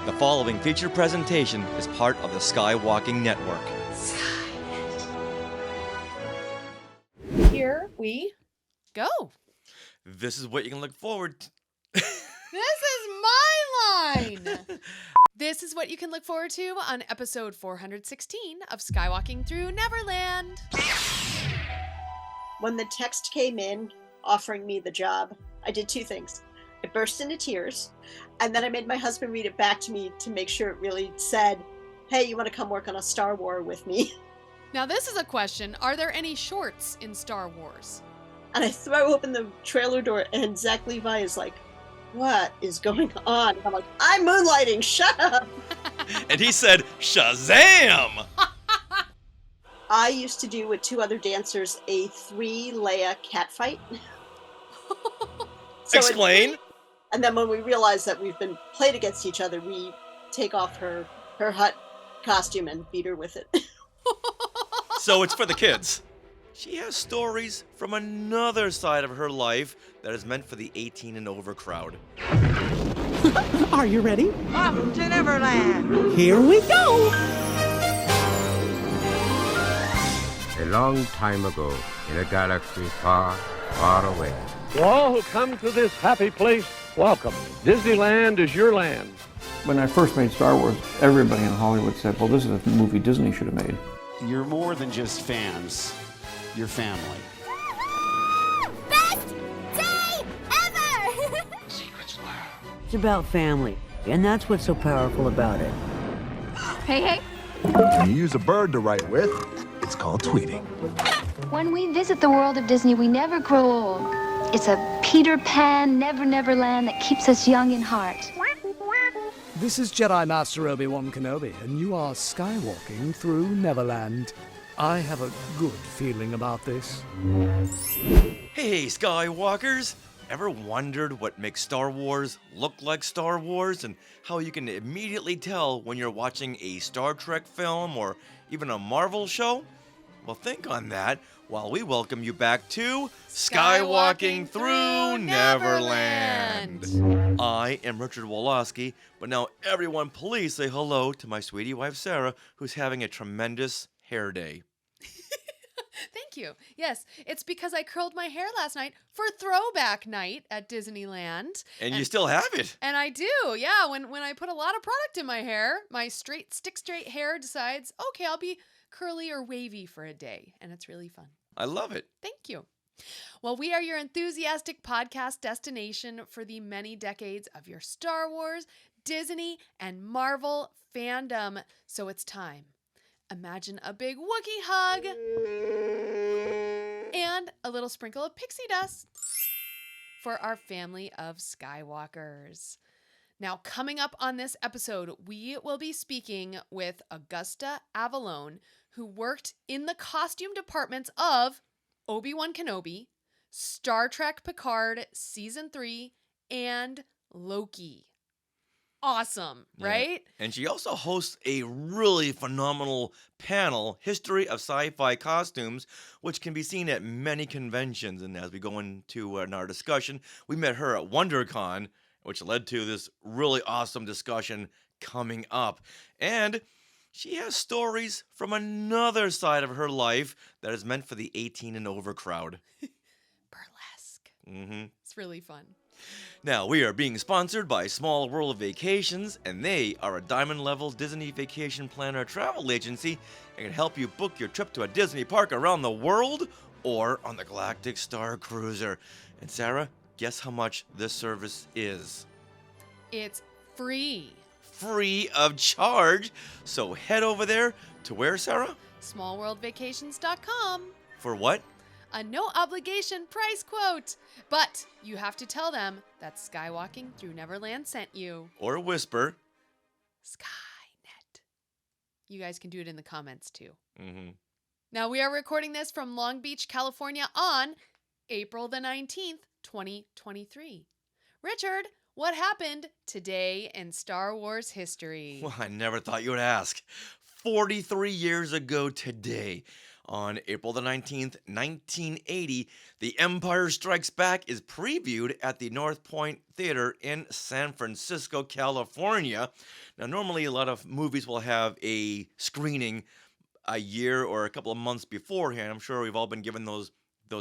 The following feature presentation is part of the Skywalking Network. Here we go. This is what you can look forward to. This is my line. This is what you can look forward to on episode 416 of Skywalking through Neverland. When the text came in offering me the job, I did two things. I burst into tears, and then I made my husband read it back to me to make sure it really said, hey, you want to come work on a Star Wars with me? Now this is a question. Are there any shorts in Star Wars? And I throw open the trailer door, and Zach Levi is like, what is going on? And I'm like, I'm moonlighting, shut up! And he said, Shazam! I used to do with two other dancers a 3 Leia cat fight. Explain. And then when we realize that we've been played against each other, we take off her hut costume and beat her with it. So it's for the kids. She has stories from another side of her life that is meant for the 18 and over crowd. Are you ready? Off to Neverland! Here we go! A long time ago, in a galaxy far, far away. To all who come to this happy place, welcome. Disneyland is your land. When I first made Star Wars, everybody in Hollywood said, well, this is a movie Disney should have made. You're more than just fans. You're family. Best day ever! Secrets lab. It's about family, and that's what's so powerful about it. Hey. When you use a bird to write with, it's called tweeting. When we visit the world of Disney, we never grow old. It's a Peter Pan, Never Land that keeps us young in heart. This is Jedi Master Obi-Wan Kenobi, and you are skywalking through Neverland. I have a good feeling about this. Hey, Skywalkers! Ever wondered what makes Star Wars look like Star Wars and how you can immediately tell when you're watching a Star Trek film or even a Marvel show? Well, think on that while we welcome you back to Skywalking through Neverland. I am Richard Woloski, but now everyone please say hello to my sweetie wife Sarah, who's having a tremendous hair day. Thank you. Yes, it's because I curled my hair last night for Throwback night at Disneyland. And you still have it. And I do, yeah. When I put a lot of product in my hair, my stick straight hair decides, okay, I'll be curly or wavy for a day. And it's really fun. I love it. Thank you. Well, we are your enthusiastic podcast destination for the many decades of your Star Wars, Disney, and Marvel fandom. So it's time. Imagine a big Wookiee hug and a little sprinkle of pixie dust for our family of Skywalkers. Now, coming up on this episode, we will be speaking with Augusta Avallone, who worked in the costume departments of Obi-Wan Kenobi, Star Trek Picard Season 3, and Loki. Awesome, right? Yeah. And she also hosts a really phenomenal panel, History of Sci-Fi Costumes, which can be seen at many conventions. And as we go into in our discussion, we met her at WonderCon, which led to this really awesome discussion coming up. And she has stories from another side of her life that is meant for the 18 and over crowd. Burlesque. Mm-hmm. It's really fun. Now, we are being sponsored by Small World Vacations, and they are a diamond-level Disney vacation planner travel agency and can help you book your trip to a Disney park around the world or on the Galactic Star Cruiser. And Sarah, guess how much this service is? It's free. Free of charge. So head over there to where, Sarah? smallworldvacations.com. For what? A no-obligation price quote. But you have to tell them that Skywalking through Neverland sent you. Or whisper. Skynet. You guys can do it in the comments, too. Mm-hmm. Now, we are recording this from Long Beach, California on April the 19th, 2023. Richard, what happened today in Star Wars history? Well, I never thought you would ask. 43 years ago today, On April the 19th, 1980, The Empire Strikes Back is previewed at the North Point Theater in San Francisco, California. Now, normally a lot of movies will have a screening a year or a couple of months beforehand. I'm sure we've all been given those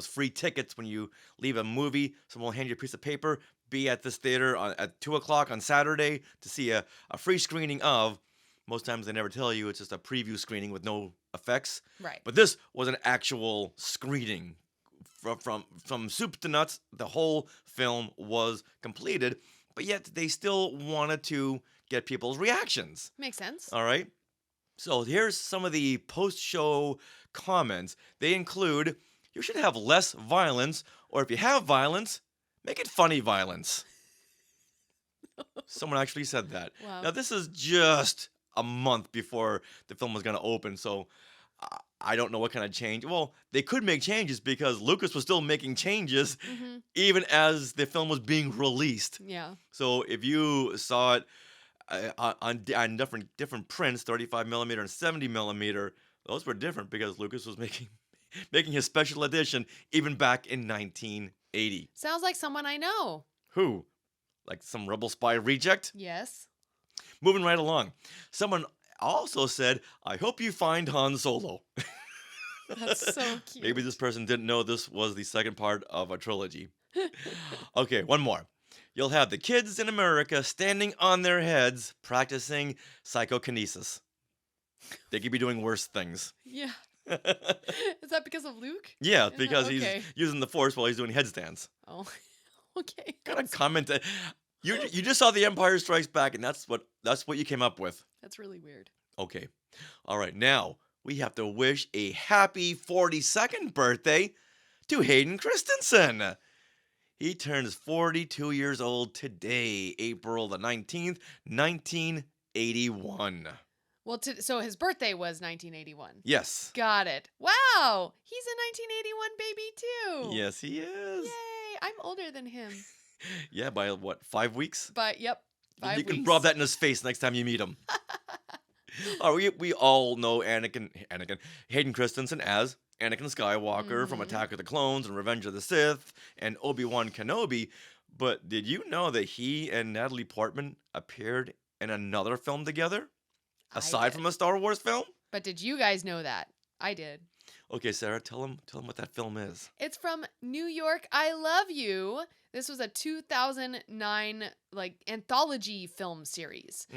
free tickets when you leave a movie. Someone will hand you a piece of paper, be at this theater at 2 o'clock on Saturday to see a free screening of. Most times they never tell you, it's just a preview screening with no effects. Right. But this was an actual screening. From soup to nuts, the whole film was completed, but yet they still wanted to get people's reactions. Makes sense. All right. So here's some of the post-show comments. They include, you should have less violence, or if you have violence, make it funny violence. Someone actually said that. Wow. Now, this is just a month before the film was going to open, so I don't know what kind of change. Well, they could make changes because Lucas was still making changes even as the film was being released. Yeah. So if you saw it on different prints, 35 millimeter and 70 millimeter, those were different because Lucas was making his special edition even back in 1980. Sounds like someone I know. Who? Like some rebel spy reject? Yes. Moving right along. Someone also said, I hope you find Han Solo. That's so cute. Maybe this person didn't know this was the second part of a trilogy. Okay, one more. You'll have the kids in America standing on their heads practicing psychokinesis. They could be doing worse things. Yeah. Is that because of Luke? Yeah, Is because that- okay. he's using the Force while he's doing headstands. Oh, okay. Got a comment. You just saw The Empire Strikes Back, and that's what you came up with. That's really weird. Okay. All right. Now we have to wish a happy 42nd birthday to Hayden Christensen. He turns 42 years old today, April the 19th, 1981. Well, so his birthday was 1981. Yes. Got it. Wow. He's a 1981 baby too. Yes, he is. Yay. I'm older than him. Yeah, by what, 5 weeks? But, yep. 5 You weeks. can rub that in his face next time you meet him. We all know Hayden Christensen as Anakin Skywalker from Attack of the Clones and Revenge of the Sith and Obi-Wan Kenobi. But did you know that he and Natalie Portman appeared in another film together? Aside from a Star Wars film? But did you guys know that? I did. Okay, Sarah, tell him what that film is. It's from New York, I Love You. This was a 2009 anthology film series.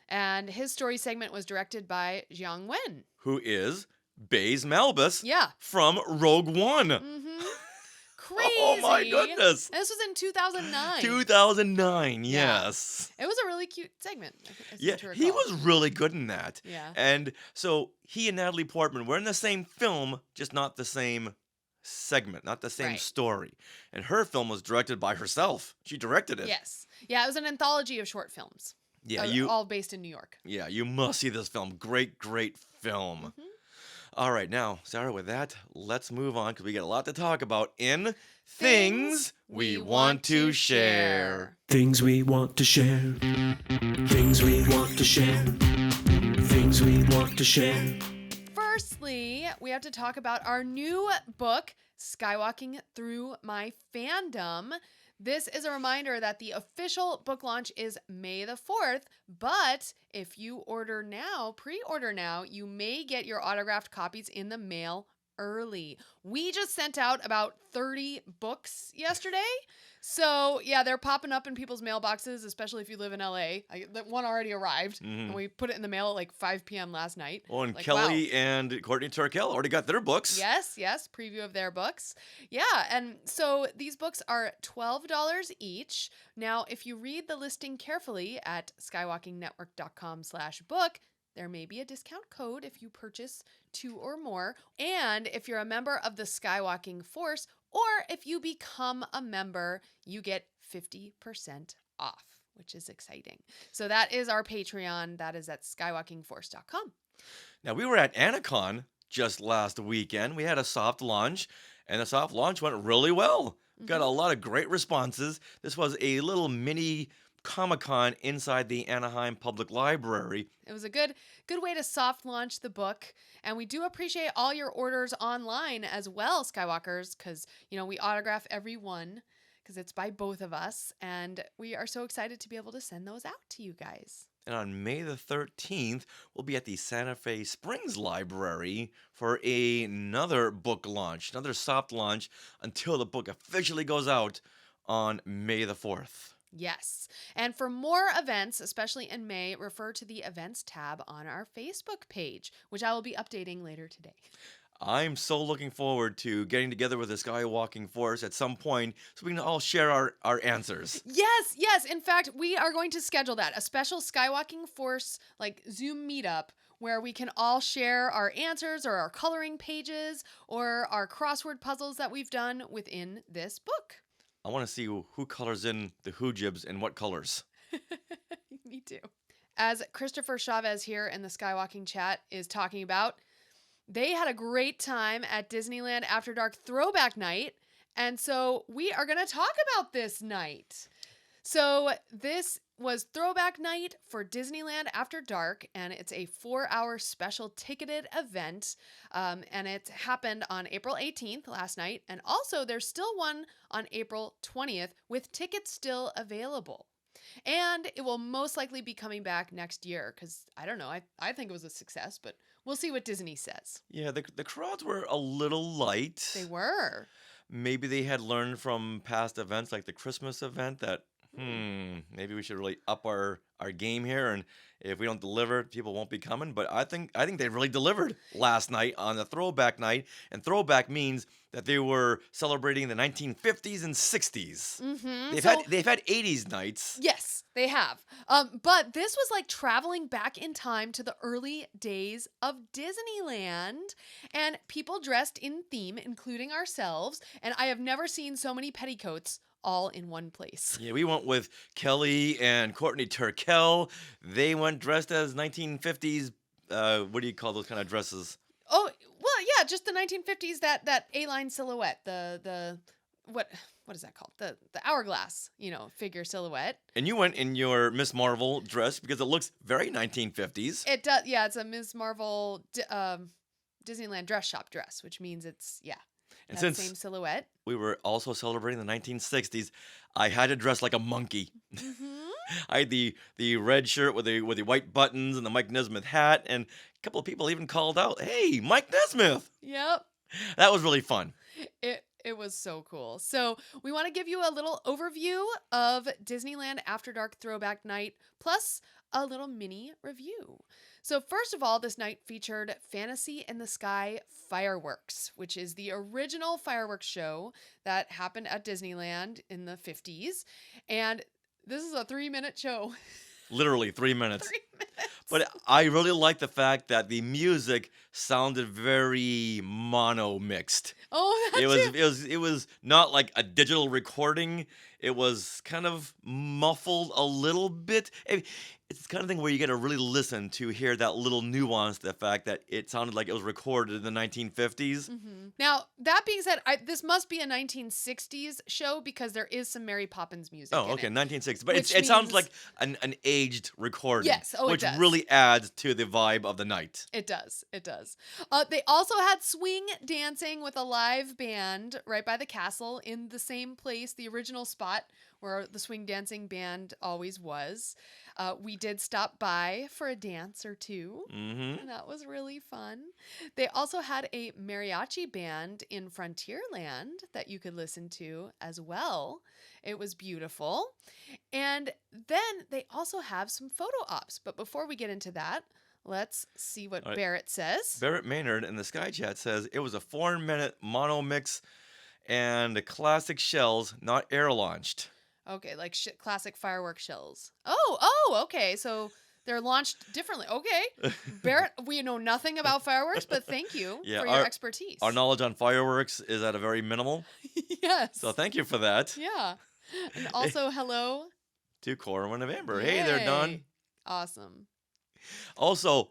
And his story segment was directed by Jiang Wen. Who is Baze Malbus Yeah. from Rogue One. Crazy. Oh my goodness. And this was in 2009. 2009, yes. It was a really cute segment. I seem Yeah, to he recall. was really good in that. Yeah. And so he and Natalie Portman were in the same film, just not the same segment, not the same Right. story. And her film was directed by herself. She directed it. Yes. Yeah, it was an anthology of short films. Yeah, all based in New York. Yeah, you must see this film. Great, great film. All right, now, Sarah, with that, let's move on because we got a lot to talk about in Things We Want to Share. Things we want to share. Things we want to share. Things we want to share. Firstly, we have to talk about our new book, Skywalking Through My Fandom. This is a reminder that the official book launch is May the 4th, but if you pre-order now, you may get your autographed copies in the mail early. We just sent out about 30 books yesterday. So, yeah, they're popping up in people's mailboxes, especially if you live in LA. That one already arrived, and we put it in the mail at 5 p.m. last night. Oh, and Kelly and Courtney Turkel already got their books. Yes, preview of their books. Yeah, and so these books are $12 each. Now, if you read the listing carefully at skywalkingnetwork.com/book, there may be a discount code if you purchase 2 or more. And if you're a member of the Skywalking Force, or if you become a member, you get 50% off, which is exciting. So that is our Patreon. That is at skywalkingforce.com. Now, we were at Anacon just last weekend. We had a soft launch, and the soft launch went really well. Got a lot of great responses. This was a little mini Comic-Con inside the Anaheim Public Library. It was a good way to soft launch the book. And we do appreciate all your orders online as well, Skywalkers, because, we autograph every one because it's by both of us. And we are so excited to be able to send those out to you guys. And on May the 13th, we'll be at the Santa Fe Springs Library for another book launch, another soft launch until the book officially goes out on May the 4th. Yes. And for more events, especially in May, refer to the events tab on our Facebook page, which I will be updating later today. I'm so looking forward to getting together with the Skywalking Force at some point so we can all share our answers. Yes. In fact, we are going to schedule that, a special Skywalking Force Zoom meetup where we can all share our answers or our coloring pages or our crossword puzzles that we've done within this book. I want to see who colors in the Hoojibs and what colors. Me too. As Christopher Chavez here in the Skywalking chat is talking about, they had a great time at Disneyland After Dark Throwback Night, and so we are going to talk about this night. So this was Throwback Night for Disneyland After Dark, and it's a 4-hour special ticketed event, and it happened on April 18th last night, and also there's still one on April 20th with tickets still available. And it will most likely be coming back next year because, I don't know, I think it was a success, but we'll see what Disney says. Yeah, the crowds were a little light. They were. Maybe they had learned from past events like the Christmas event that, maybe we should really up our game here, and if we don't deliver, people won't be coming. But I think they really delivered last night on the Throwback Night, and Throwback means that they were celebrating the 1950s and 60s. Mm-hmm. They've had 80s nights. Yes, they have. But this was like traveling back in time to the early days of Disneyland, and people dressed in theme, including ourselves. And I have never seen so many petticoats all in one place. Yeah, we went with Kelly and Courtney Turkel. They went dressed as 1950s. What do you call those kind of dresses? Oh, well, yeah, just the 1950s. That A-line silhouette. The what is that called? The hourglass, figure silhouette. And you went in your Miss Marvel dress because it looks very 1950s. It does. Yeah, it's a Miss Marvel Disneyland dress shop dress, which means it's And that since same silhouette. We were also celebrating the 1960s, I had to dress like a monkey. Mm-hmm. I had the red shirt with the white buttons and the Mike Nesmith hat, and a couple of people even called out, "Hey, Mike Nesmith!" Yep. That was really fun. It was so cool. So we want to give you a little overview of Disneyland After Dark Throwback Night, plus a little mini review. So first of all, this night featured Fantasy in the Sky Fireworks, which is the original fireworks show that happened at Disneyland in the 50s. And this is a 3-minute show. Literally 3 minutes. 3 minutes. But I really like the fact that the music sounded very mono mixed. Oh, that's it was not like a digital recording. It was kind of muffled a little bit. It's the kind of thing where you got to really listen to hear that little nuance, the fact that it sounded like it was recorded in the 1950s. Mm-hmm. Now, that being said, this must be a 1960s show because there is some Mary Poppins music. Oh, okay, in 1960s. But it it sounds like an aged recording. Yes, it which does. really adds to the vibe of the night. It does. They also had swing dancing with a live band right by the castle in the same place, the original spot where the swing dancing band always was. We did stop by for a dance or two. Mm-hmm. And that was really fun. They also had a mariachi band in Frontierland that you could listen to as well. It was beautiful. And then they also have some photo ops. But before we get into that, let's see what Barrett says. Barrett Maynard in the Sky Chat says it was a 4-minute mono mix and classic shells, not air launched. Okay, like classic firework shells. Oh, okay. So they're launched differently. Okay. Barrett, we know nothing about fireworks, but thank you for your expertise. Our knowledge on fireworks is at a very minimal. Yes. So thank you for that. Yeah. And also, hello to Corwin of Amber. Hey there, Don. Awesome. Also,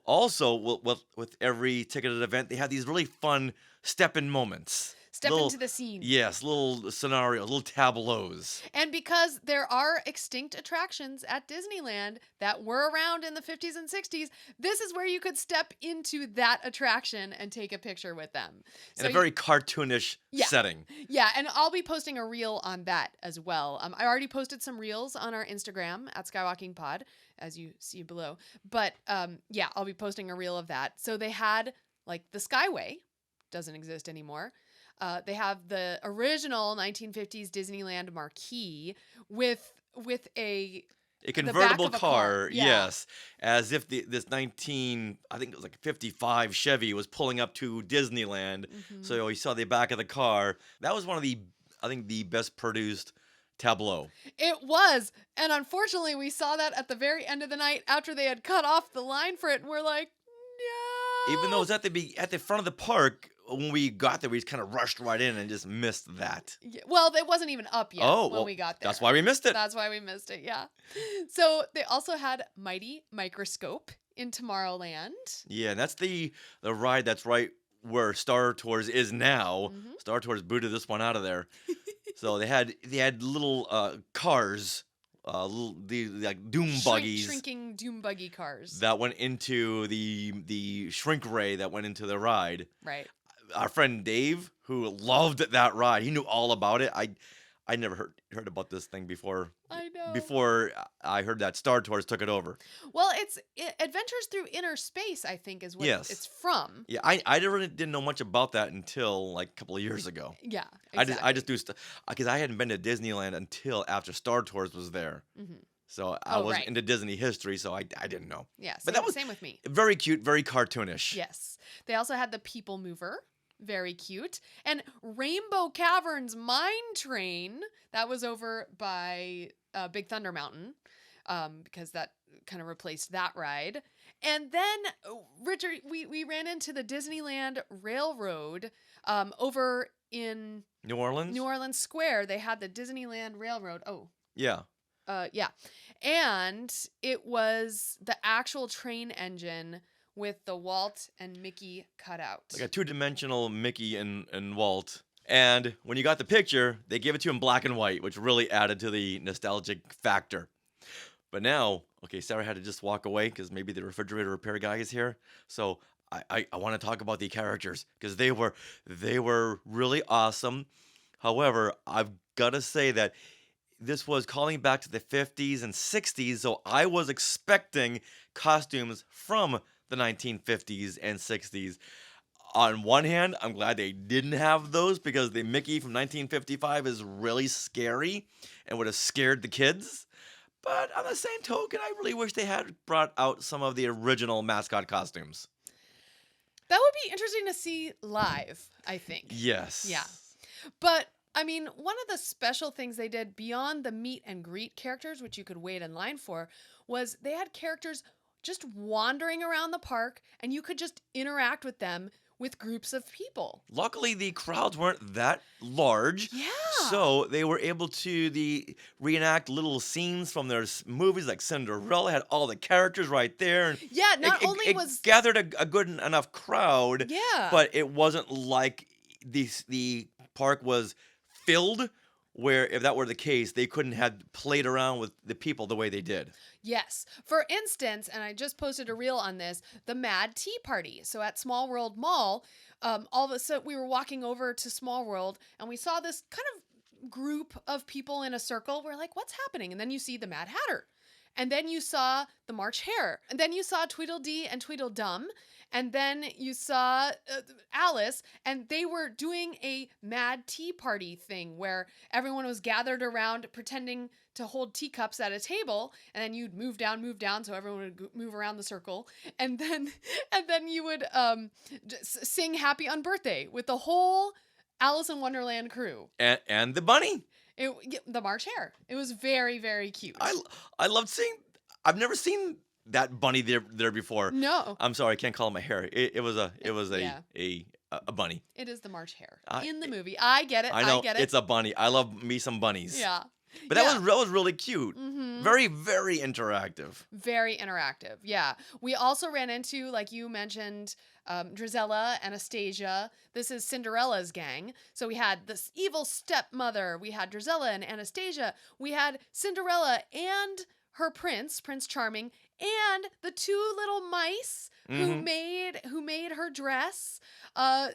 with every ticketed event, they have these really fun step-in moments. Step into the scene. Yes, little scenarios, little tableaus. And because there are extinct attractions at Disneyland that were around in the 50s and 60s, this is where you could step into that attraction and take a picture with them. In a very cartoonish setting. Yeah, and I'll be posting a reel on that as well. I already posted some reels on our Instagram at Skywalking Pod, as you see below. But yeah, I'll be posting a reel of that. So they had like the Skyway, doesn't exist anymore. They have the original 1950s Disneyland marquee with a convertible the back of a car, Yeah. yes, as if this I think it was like 55 Chevy was pulling up to Disneyland. So you saw the back of the car. That was one of the best produced tableau. It was. And unfortunately, we saw that at the very end of the night after they had cut off the line for it. And we're like, no. Even though it was at the front of the park, when we got there, we just kind of rushed right in and just missed that. Yeah, well, it wasn't even up yet when we got there. That's why we missed it. That's why we missed it, yeah. So they also had Mighty Microscope in Tomorrowland. Yeah, and that's the ride that's right where Star Tours is now. Star Tours booted this one out of there. So they had little cars, the like doom buggies, shrinking doom buggy cars that went into the shrink ray that went into the ride. Right. Our friend Dave, who loved that ride, he knew all about it. I never heard about this thing before. I know. Before I heard that Star Tours took it over. Well, it's Adventures Through Inner Space, I think, is what it's from. Yeah, I really didn't know much about that until like a couple of years ago. Yeah, exactly. I just do stuff because I hadn't been to Disneyland until after Star Tours was there. So I wasn't into Disney history, so I didn't know. Yeah, but that was same with me. Very cute, very cartoonish. Yes. They also had the People Mover. Very cute. And Rainbow Caverns Mine Train, that was over by Big Thunder Mountain, because that kind of replaced that ride. And then, Richard, we ran into the Disneyland Railroad over in New Orleans? New Orleans Square. They had the Disneyland Railroad. Oh. Yeah. Yeah. And it was the actual train engine with the Walt and Mickey cutout. Like a two-dimensional Mickey and Walt. And when you got the picture, they gave it to you in black and white, which really added to the nostalgic factor. But now, okay, Sarah had to just walk away because maybe the refrigerator repair guy is here. So I want to talk about the characters because they were really awesome. However, I've got to say that this was calling back to the 50s and 60s, so I was expecting costumes from the 1950s and 60s. On one hand, I'm glad they didn't have those because the Mickey from 1955 is really scary and would have scared the kids. But on the same token, I really wish they had brought out some of the original mascot costumes. That would be interesting to see live, I think. Yes. Yeah. But I mean, one of the special things they did beyond the meet and greet characters, which you could wait in line for, was they had characters just wandering around the park and you could just interact with them with groups of people. Luckily, the crowds weren't that large. Yeah. So they were able to reenact little scenes from their movies like Cinderella, had all the characters right there. And yeah, it gathered a good enough crowd. Yeah. But it wasn't like the park was filled, where if that were the case, they couldn't have played around with the people the way they did. Yes. For instance, and I just posted a reel on this, the Mad Tea Party. So at Small World Mall, all of a sudden we were walking over to Small World and we saw this kind of group of people in a circle. We're like, what's happening? And then you see the Mad Hatter. And then you saw the March Hare. And then you saw Tweedledee and Tweedledum. And then you saw Alice, and they were doing a Mad Tea Party thing where everyone was gathered around pretending to hold teacups at a table, and then you'd move down, so everyone would move around the circle, and then you would sing Happy Unbirthday with the whole Alice in Wonderland crew. And the bunny. The March Hare. It was very, very cute. I loved seeing. I've never seen that bunny there before. No. I'm sorry, I can't call him a hare. It was a bunny. It is the March Hare in the movie. I get it. I know get it. it's a bunny. I love me some bunnies. Yeah. But that was really cute. Mm-hmm. Very, very interactive. Very interactive. Yeah. We also ran into, like you mentioned, Drizella, Anastasia. This is Cinderella's gang. So we had this evil stepmother. We had Drizella and Anastasia. We had Cinderella and her prince, Prince Charming, and the two little mice who made her dress, and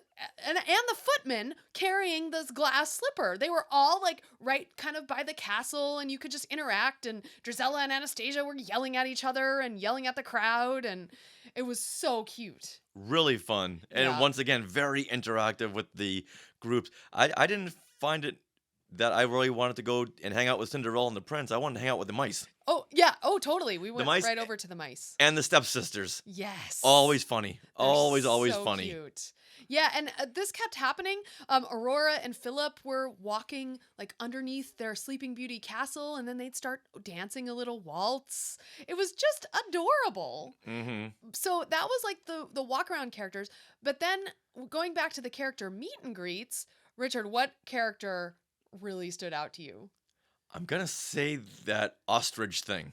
the footman carrying this glass slipper. They were all like right kind of by the castle, and you could just interact. And Drizella and Anastasia were yelling at each other and yelling at the crowd, and it was so cute. Really fun. And once again, very interactive with the groups. I didn't find it that I really wanted to go and hang out with Cinderella and the prince. I wanted to hang out with the mice. Oh, yeah. Oh, totally. We went mice right over to the mice. And the stepsisters. Yes. Always funny. They're always so funny. Cute. Yeah, and this kept happening. Aurora and Philip were walking like underneath their Sleeping Beauty castle, and then they'd start dancing a little waltz. It was just adorable. Mm-hmm. So that was like the walk around characters. But then going back to the character meet and greets, Richard, what character really stood out to you? I'm going to say that ostrich thing.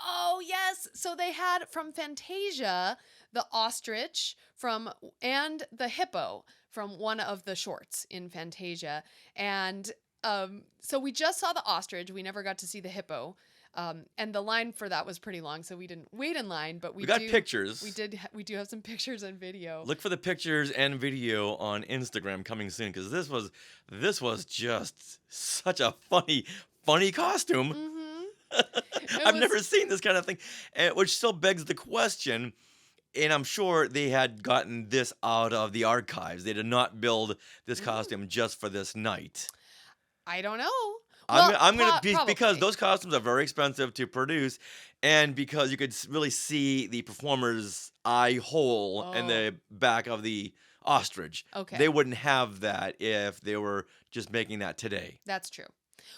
Oh, yes. So they had from Fantasia, the ostrich and the hippo from one of the shorts in Fantasia. And so we just saw the ostrich. We never got to see the hippo. And the line for that was pretty long, so we didn't wait in line, but we got pictures. We do have some pictures and video. Look for the pictures and video on Instagram coming soon, because this was just such a funny costume. Mm-hmm. I've never seen this kind of thing, which still begs the question. And I'm sure they had gotten this out of the archives. They did not build this costume just for this night. I don't know. I'm gonna probably. Because those costumes are very expensive to produce, and because you could really see the performer's eye hole in the back of the ostrich. Okay. They wouldn't have that if they were just making that today. That's true.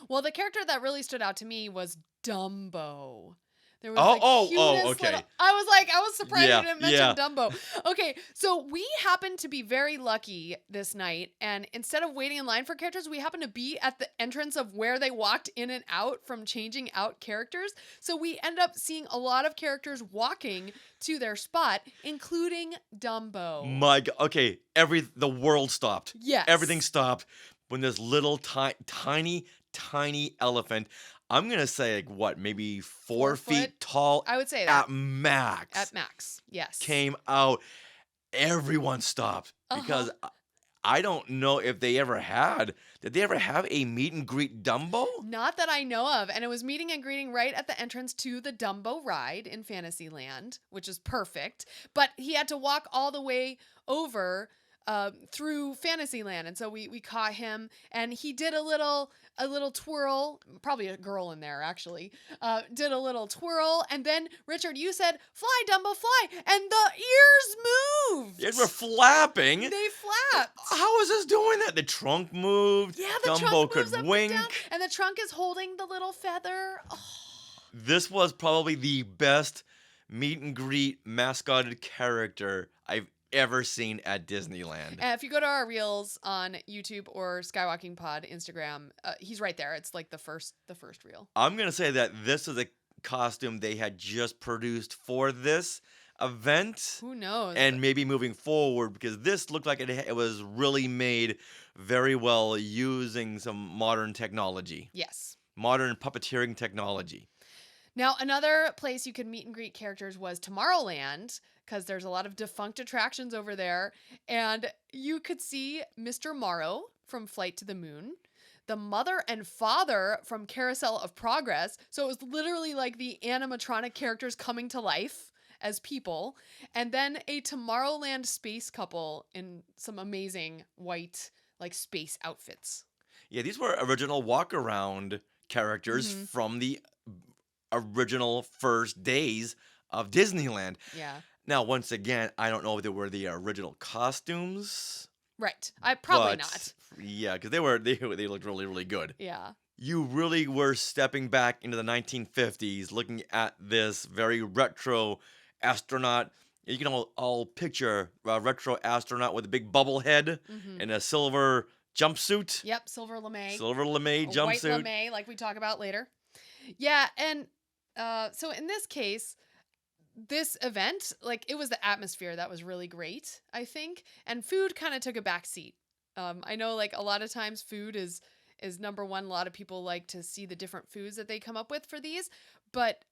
Well, the character that really stood out to me was Dumbo. There was okay. I was surprised you didn't mention Yeah. Dumbo. Okay, so we happened to be very lucky this night, and instead of waiting in line for characters, we happened to be at the entrance of where they walked in and out from changing out characters. So we end up seeing a lot of characters walking to their spot, including Dumbo. My God. Okay, the world stopped. Yes. Everything stopped when this little tiny elephant, I'm going to say, like, what, maybe 4 feet tall? I would say that. At max. At max, yes. Came out. Everyone stopped. Because I don't know if they ever had. Did they ever have a meet and greet Dumbo? Not that I know of. And it was meeting and greeting right at the entrance to the Dumbo ride in Fantasyland, which is perfect. But he had to walk all the way over through Fantasyland, and so we caught him, and he did a little twirl. Probably a girl in there actually did a little twirl, and then Richard, you said, "Fly, Dumbo, fly!" and the ears moved. Ears were flapping. They flapped. How is this doing that? The trunk moved. Yeah, the Dumbo trunk could moves up wink. and down, and the trunk is holding the little feather. Oh. This was probably the best meet and greet mascotted character I've ever seen at Disneyland. And if you go to our reels on YouTube or Skywalking Pod Instagram, he's right there. It's like the first reel. I'm gonna say that this is a costume they had just produced for this event. Who knows? And maybe moving forward, because this looked like it was really made very well using some modern technology. Yes. Modern puppeteering technology. Now, another place you could meet and greet characters was Tomorrowland, because there's a lot of defunct attractions over there. And you could see Mr. Morrow from Flight to the Moon, the mother and father from Carousel of Progress. So it was literally like the animatronic characters coming to life as people. And then a Tomorrowland space couple in some amazing white, like, space outfits. Yeah, these were original walk-around characters from the original first days of Disneyland. Yeah. Now, once again, I don't know if they were the original costumes. Right. Probably not. Yeah, because they looked really, really good. Yeah. You really were stepping back into the 1950s, looking at this very retro astronaut. You can all picture a retro astronaut with a big bubble head and a silver jumpsuit. Yep, silver lamé. Silver lamé A jumpsuit. White lamé, like we talk about later. Yeah, and so in this case, this event, like it was the atmosphere that was really great, I think, and food kind of took a back seat. I know like a lot of times food is number one. A lot of people like to see the different foods that they come up with for these, but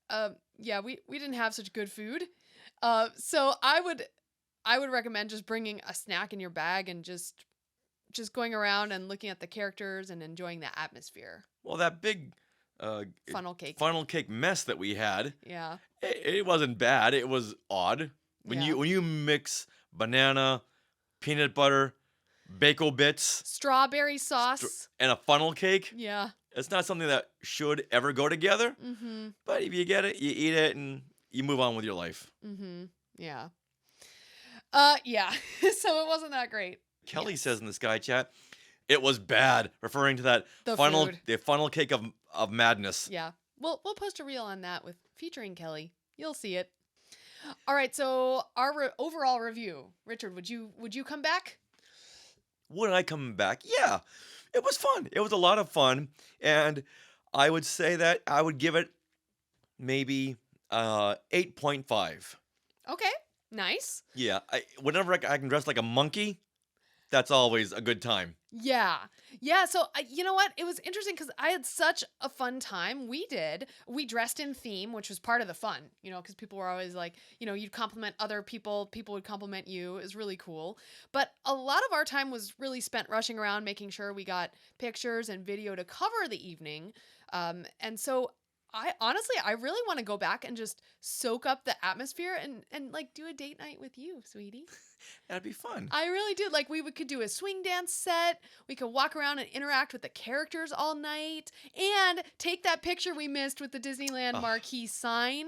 yeah, we didn't have such good food. So I would recommend just bringing a snack in your bag and just going around and looking at the characters and enjoying the atmosphere. Well, that big funnel cake mess that we had. Yeah. It wasn't bad. It was odd. When you mix banana, peanut butter, bacon bits, strawberry sauce, and a funnel cake. Yeah. It's not something that should ever go together. Mm-hmm. But if you get it, you eat it and you move on with your life. Mm-hmm. Yeah. Yeah. So it wasn't that great. Kelly says in the Sky Chat, it was bad, referring to that The funnel cake of madness. Yeah. We'll post a reel on that featuring Kelly. You'll see it. All right. So our overall review, Richard, would you come back? Would I come back? Yeah. It was fun. It was a lot of fun. And I would say that I would give it maybe 8.5. Okay. Nice. Yeah. Whenever I can dress like a monkey, that's always a good time. Yeah. Yeah. So, you know what? It was interesting because I had such a fun time. We dressed in theme, which was part of the fun, because people were always like, you'd compliment other people. People would compliment you. It was really cool. But a lot of our time was really spent rushing around, making sure we got pictures and video to cover the evening. And so I really want to go back and just soak up the atmosphere and like do a date night with you, sweetie. That'd be fun. I really do. Like we could do a swing dance set. We could walk around and interact with the characters all night and take that picture we missed with the Disneyland marquee sign.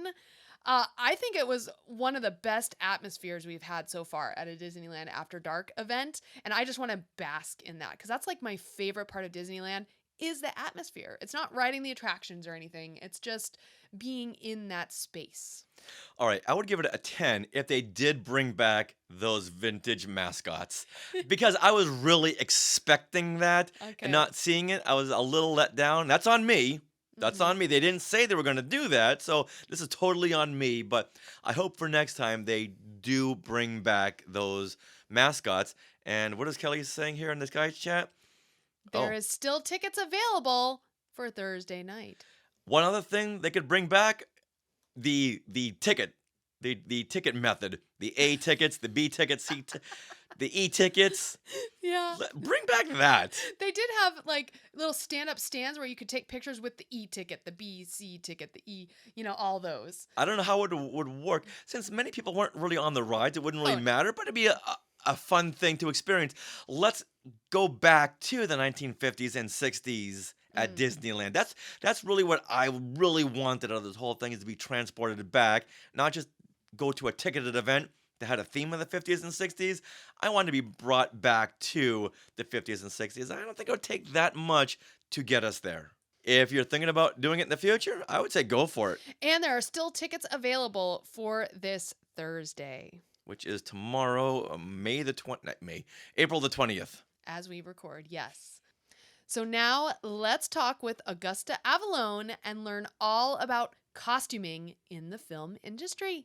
I think it was one of the best atmospheres we've had so far at a Disneyland After Dark event. And I just want to bask in that because that's like my favorite part of Disneyland is the atmosphere. It's not riding the attractions or anything. It's just being in that space. All right, I would give it a 10 if they did bring back those vintage mascots because I was really expecting that and not seeing it. I was a little let down. That's on me. That's on me. They didn't say they were going to do that, so this is totally on me, but I hope for next time they do bring back those mascots. And what is Kelly saying here in this guy's chat? There is still tickets available for Thursday night. One other thing they could bring back, the ticket, the ticket method, the A tickets, the B tickets, the E tickets. Yeah. Bring back that. They did have like little stand-up stands where you could take pictures with the E ticket, the B, C ticket, the E, all those. I don't know how it would work. Since many people weren't really on the rides, it wouldn't really matter, but it'd be a fun thing to experience. Let's go back to the 1950s and 60s at Disneyland. That's really what I really wanted out of this whole thing, is to be transported back, not just go to a ticketed event that had a theme of the 50s and 60s. I wanted to be brought back to the 50s and 60s. I don't think it would take that much to get us there. If you're thinking about doing it in the future, I would say go for it. And there are still tickets available for this Thursday, which is tomorrow, April the 20th. As we record, yes. So now let's talk with Augusta Avallone and learn all about costuming in the film industry.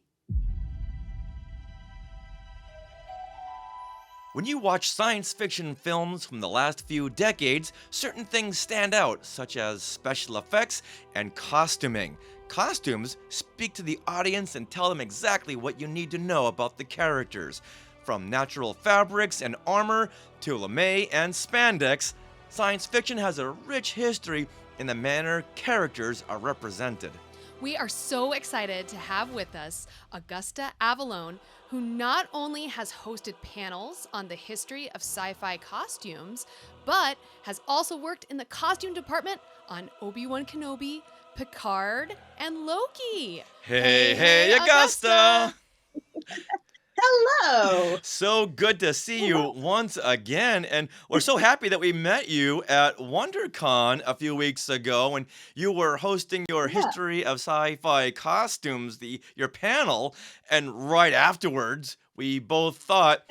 When you watch science fiction films from the last few decades, certain things stand out, such as special effects and costuming. Costumes speak to the audience and tell them exactly what you need to know about the characters. From natural fabrics and armor to lamé and spandex, science fiction has a rich history in the manner characters are represented. We are so excited to have with us Augusta Avallone, who not only has hosted panels on the history of sci-fi costumes, but has also worked in the costume department on Obi-Wan Kenobi, Picard, and Loki. Hey, Augusta! Hello! So good to see you once again, and we're so happy that we met you at WonderCon a few weeks ago when you were hosting your History of Sci-Fi Costumes, your panel, and right afterwards, we both thought,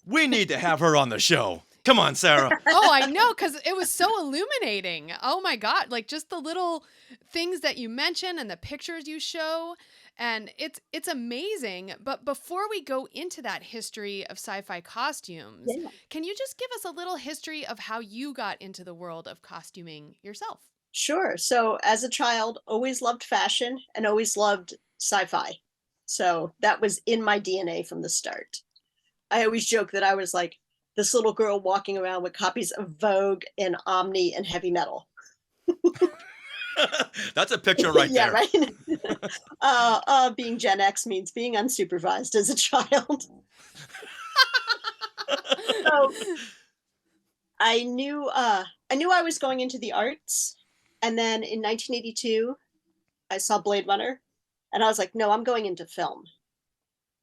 we need to have her on the show. Come on, Sarah. Oh, I know, because it was so illuminating. Oh my God. Like just the little things that you mention and the pictures you show. And it's amazing. But before we go into that history of sci-fi costumes, can you just give us a little history of how you got into the world of costuming yourself? Sure. So as a child, always loved fashion and always loved sci-fi. So that was in my DNA from the start. I always joke that I was like this little girl walking around with copies of Vogue and Omni and heavy metal. That's a picture right Yeah, there. right. Being Gen X means being unsupervised as a child. So I knew I was going into the arts, and then in 1982, I saw Blade Runner, and I was like, no, I'm going into film.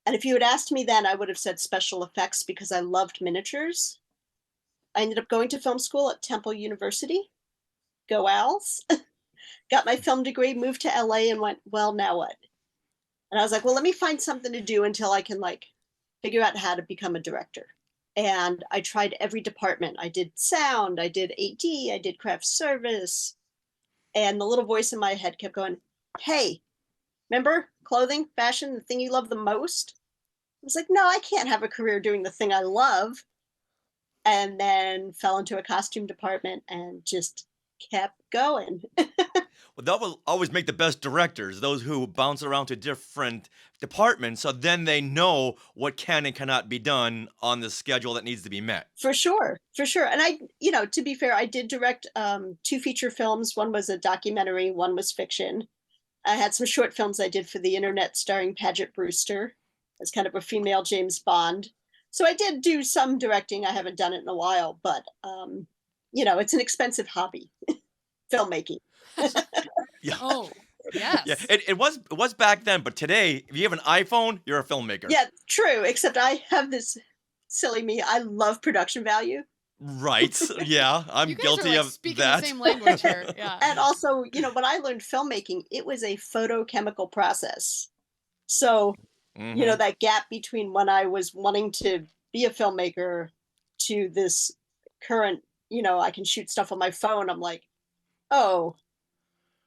And if you had asked me then, I would have said special effects because I loved miniatures. I ended up going to film school at Temple University. Go Owls. Got my film degree, moved to LA, and went, well, now what? And I was like, well, let me find something to do until I can like figure out how to become a director. And I tried every department. I did sound, I did AD, I did craft service. And the little voice in my head kept going, hey, remember clothing, fashion, the thing you love the most? I was like, no, I can't have a career doing the thing I love. And then fell into a costume department and just kept going. Well, that will always make the best directors, those who bounce around to different departments, so then they know what can and cannot be done on the schedule that needs to be met. For sure, for sure. And I, to be fair, I did direct 2 feature films. One was a documentary, one was fiction. I had some short films I did for the internet starring Paget Brewster as kind of a female James Bond. So I did do some directing. I haven't done it in a while, but, it's an expensive hobby, filmmaking. Yeah. Oh, yes. Yeah, it was back then, but today, if you have an iPhone, you're a filmmaker. Yeah, true. Except I have this silly me. I love production value. Right. Yeah, I'm You guys guilty are of speaking that. the same language here. Yeah. And also, when I learned filmmaking, it was a photochemical process. So, Mhm. that gap between when I was wanting to be a filmmaker to this current, I can shoot stuff on my phone. I'm like, oh,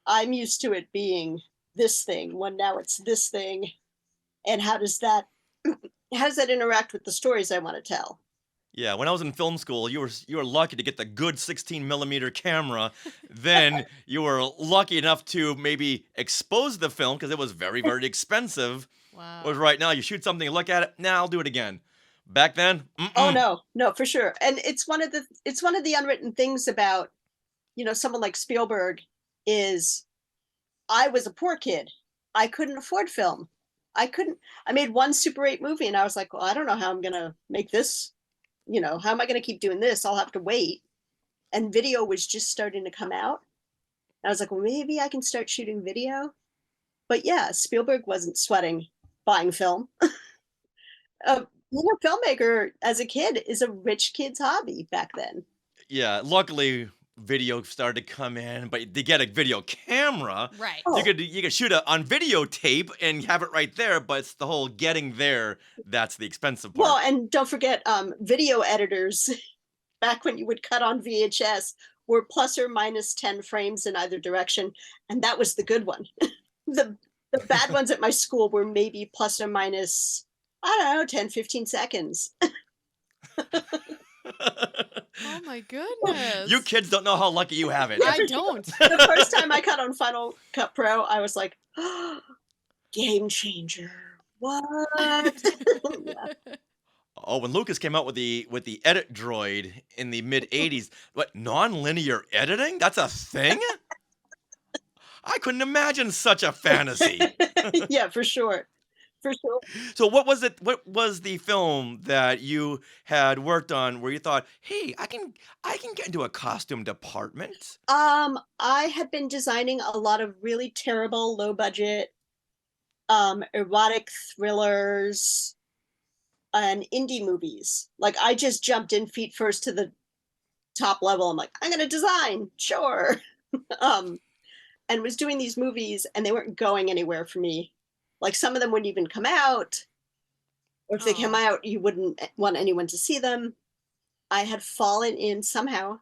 I'm used to it being this thing when now it's this thing. And how does that interact with the stories I want to tell? Yeah, when I was in film school, you were lucky to get the good 16 millimeter camera. Then you were lucky enough to maybe expose the film because it was very, very expensive. Wow. Whereas right now, you shoot something, you look at it, now I'll do it again. Back then, Oh no, for sure. And it's one of the unwritten things about, someone like Spielberg is I was a poor kid. I couldn't afford film. I made one Super 8 movie and I was like, well, I don't know how I'm going to make this, how am I going to keep doing this? I'll have to wait. And video was just starting to come out. And I was like, well, maybe I can start shooting video. But yeah, Spielberg wasn't sweating buying film. Being a filmmaker as a kid is a rich kid's hobby back then. yeah, luckily video started to come in, but to get a video camera, Right. you could shoot it on videotape and have it right there, but it's the whole getting there that's the expensive part. Well, and don't forget, video editors, back when you would cut on VHS, were plus or minus 10 frames in either direction, and that was the good one. The bad ones at my school were maybe plus or minus, I don't know, 10, 15 seconds. Oh my goodness. You kids don't know how lucky you have it. I don't. The first time I cut on Final Cut Pro, I was like, oh, game changer. What? Yeah. Oh, when Lucas came out with the edit droid in the mid '80s, what, non-linear editing? That's a thing? I couldn't imagine such a fantasy. Yeah, for sure. For sure. So what was it? What was the film that you had worked on where you thought, "Hey, I can get into a costume department"? I had been designing a lot of really terrible, low budget, erotic thrillers and indie movies. Like I just jumped in feet first to the top level. I'm like, I'm gonna design, sure. And was doing these movies and they weren't going anywhere for me. Like some of them wouldn't even come out. Or if they come out, you wouldn't want anyone to see them. I had somehow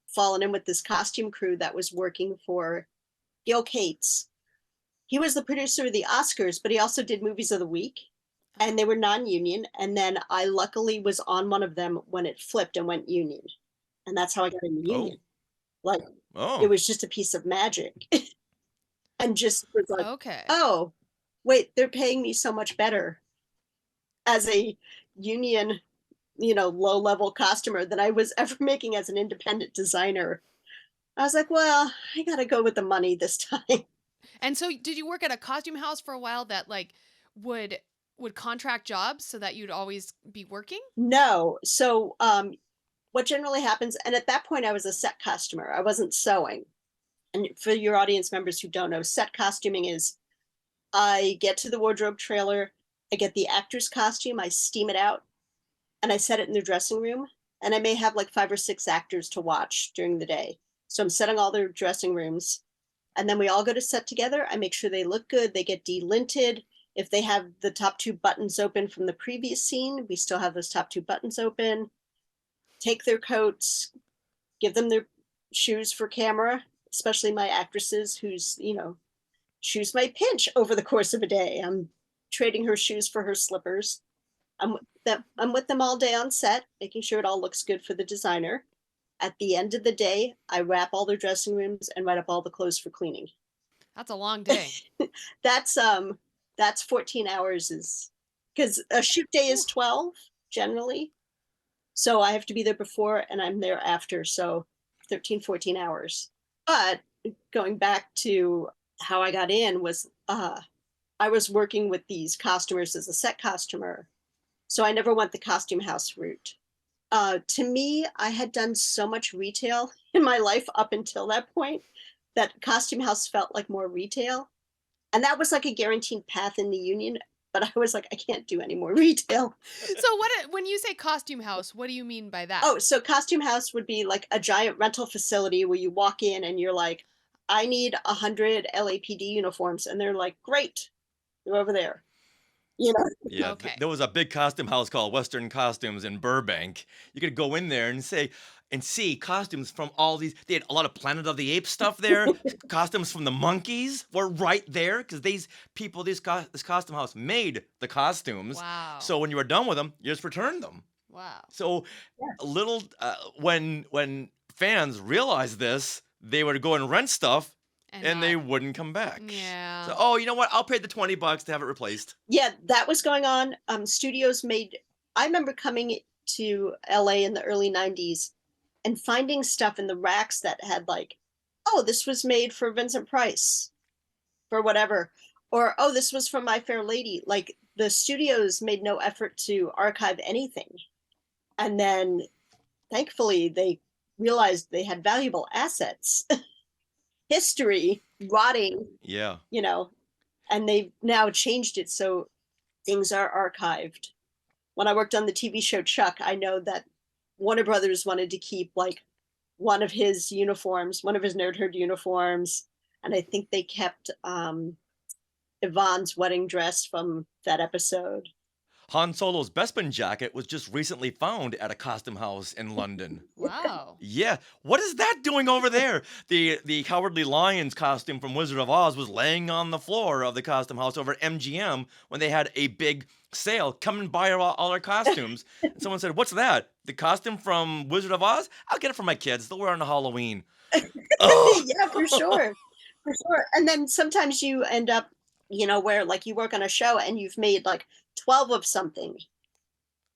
fallen in with this costume crew that was working for Gil Cates. He was the producer of the Oscars, but he also did Movies of the Week, and they were non-union. And then I luckily was on one of them when it flipped and went union. And that's how I got in the union. Like, it was just a piece of magic. And just was like, Okay. oh, wait, they're paying me so much better as a union, low-level costumer than I was ever making as an independent designer. I was like, well, I gotta go with the money this time. And so did you work at a costume house for a while that like would contract jobs so that you'd always be working? No. So what generally happens, and at that point I was a set costumer. I wasn't sewing. And for your audience members who don't know, set costuming is I get to the wardrobe trailer, I get the actor's costume, I steam it out, and I set it in the dressing room. And I may have like 5 or 6 actors to watch during the day. So I'm setting all their dressing rooms. And then we all go to set together. I make sure they look good. They get delinted. If they have the top 2 buttons open from the previous scene, we still have those top 2 buttons open. Take their coats, give them their shoes for camera, especially my actresses whose, shoes might pinch over the course of a day. I'm trading her shoes for her slippers. I'm with them all day on set, making sure it all looks good for the designer. At the end of the day, I wrap all their dressing rooms and write up all the clothes for cleaning. That's a long day. That's 14 hours because a shoot day is 12 generally. So I have to be there before and I'm there after. So 13, 14 hours. But going back to how I got in was I was working with these costumers as a set costumer. So I never went the costume house route. To me, I had done so much retail in my life up until that point that costume house felt like more retail. And that was like a guaranteed path in the union. But I was like, I can't do any more retail. So when you say costume house, what do you mean by that? Oh, so costume house would be like a giant rental facility where you walk in and you're like, I need 100 LAPD uniforms. And they're like, great, you're over there. Yeah, Okay. there was a big costume house called Western Costumes in Burbank. You could go in there and see costumes from all these. They had a lot of Planet of the Apes stuff there. Costumes from the monkeys were right there because this costume house made the costumes. Wow. So when you were done with them, you just returned them. Wow. So when fans realized this, they would go and rent stuff. And they wouldn't come back. Yeah. So, you know what? I'll pay the $20 to have it replaced. Yeah, that was going on. Studios I remember coming to LA in the early 90s and finding stuff in the racks that had like, oh, this was made for Vincent Price for whatever. Or, oh, this was from My Fair Lady. Like the studios made no effort to archive anything. And then thankfully they realized they had valuable assets. History rotting, and they've now changed it so things are archived. When I worked on the TV show Chuck, I know that Warner Brothers wanted to keep like one of his uniforms, one of his Nerd Herd uniforms, and I think they kept Yvonne's wedding dress from that episode. Han Solo's Bespin jacket was just recently found at a costume house in London. Wow. Yeah. What is that doing over there? The Cowardly Lion's costume from Wizard of Oz was laying on the floor of the costume house over at MGM when they had a big sale. Come and buy all our costumes. And someone said, what's that? The costume from Wizard of Oz? I'll get it for my kids. They'll wear it on Halloween. Yeah, for sure. For sure. And then sometimes you end up, where like you work on a show and you've made like 12 of something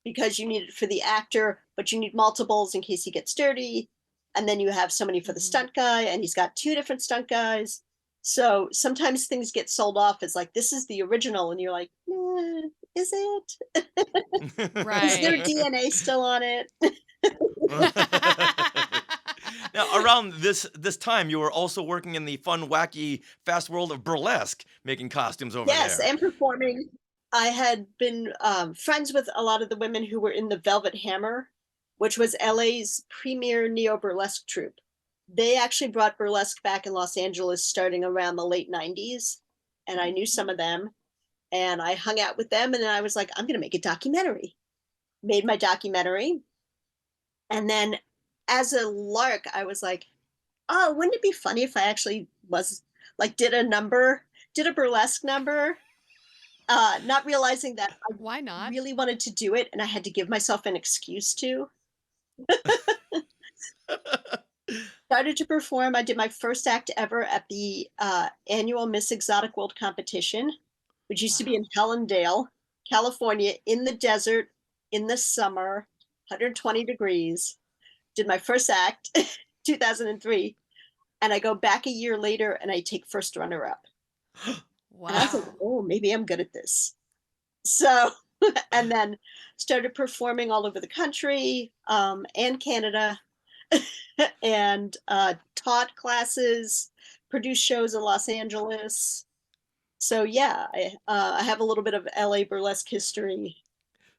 because you need it for the actor, but you need multiples in case he gets dirty. And then you have somebody for the stunt guy and he's got 2 different stunt guys. So sometimes things get sold off as like, this is the original. And you're like, is it? Right. Is there DNA still on it? Now, around this time, you were also working in the fun, wacky, fast world of Burlesque, making costumes over there. Yes, and performing. I had been friends with a lot of the women who were in the Velvet Hammer, which was LA's premier neo-burlesque troupe. They actually brought burlesque back in Los Angeles starting around the late 90s, and I knew some of them, and I hung out with them, and then I was like, I'm going to make a documentary. Made my documentary. And then as a lark, I was like, oh, wouldn't it be funny if I actually was like did a burlesque number, not realizing that I Why not? really wanted to do it and I had to give myself an excuse to. Started to perform. I did my first act ever at the annual Miss Exotic World competition, which used to be in Helendale, California, in the desert, in the summer, 120 degrees. Did my first act, 2003, and I go back a year later and I take first runner-up. Wow. And I was like, oh, maybe I'm good at this. So, and then started performing all over the country and Canada. And taught classes, produced shows in Los Angeles. So yeah, I have a little bit of LA burlesque history.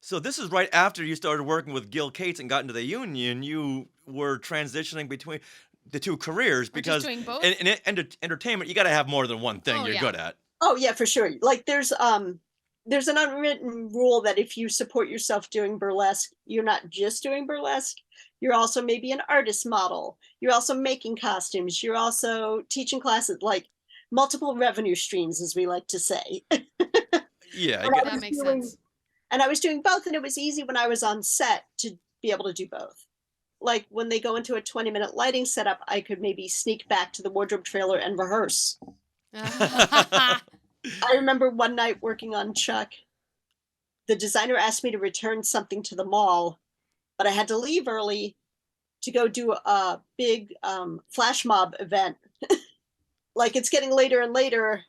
So this is right after you started working with Gil Cates and got into the union. You were transitioning between the two careers because doing both? in entertainment, you got to have more than one thing Oh, you're yeah. good at. Oh yeah, for sure. Like there's an unwritten rule that if you support yourself doing burlesque, you're not just doing burlesque. You're also maybe an artist model. You're also making costumes. You're also teaching classes, like multiple revenue streams, as we like to say. Yeah, I And get That makes sense. And I was doing both, and it was easy when I was on set to be able to do both. Like when they go into a 20-minute lighting setup, I could maybe sneak back to the wardrobe trailer and rehearse. I remember one night working on Chuck, the designer asked me to return something to the mall, but I had to leave early to go do a big flash mob event. Like it's getting later and later,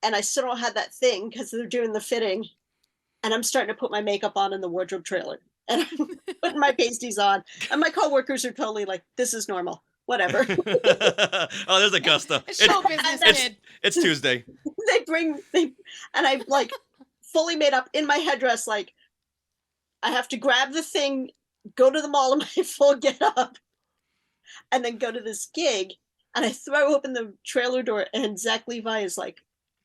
and I still don't have that thing because they're doing the fitting. And I'm starting to put my makeup on in the wardrobe trailer. And I'm putting my pasties on. And my coworkers are totally like, this is normal. Whatever. Oh, there's Augusta. It's show business, kid. It's Tuesday. And I like fully made up in my headdress, like I have to grab the thing, go to the mall in my full get up, and then go to this gig. And I throw open the trailer door and Zach Levi is like,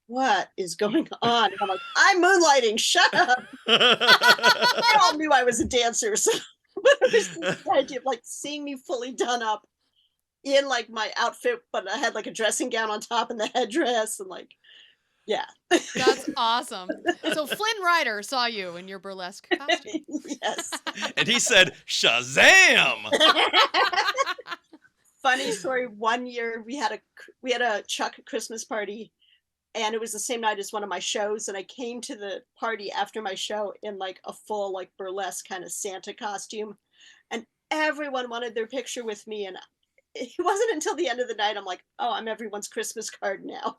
what is going on? And I'm like, I'm moonlighting, shut up. They all knew I was a dancer. So but it was the idea of like seeing me fully done up in like my outfit, but I had like a dressing gown on top and the headdress and like, yeah. That's awesome. So Flynn Rider saw you in your burlesque costume. Yes. And he said, Shazam! Funny story. One year we had a Chuck Christmas party, and it was the same night as one of my shows. And I came to the party after my show in like a full like burlesque kind of Santa costume, and everyone wanted their picture with me. And it wasn't until the end of the night I'm like, oh, I'm everyone's Christmas card now.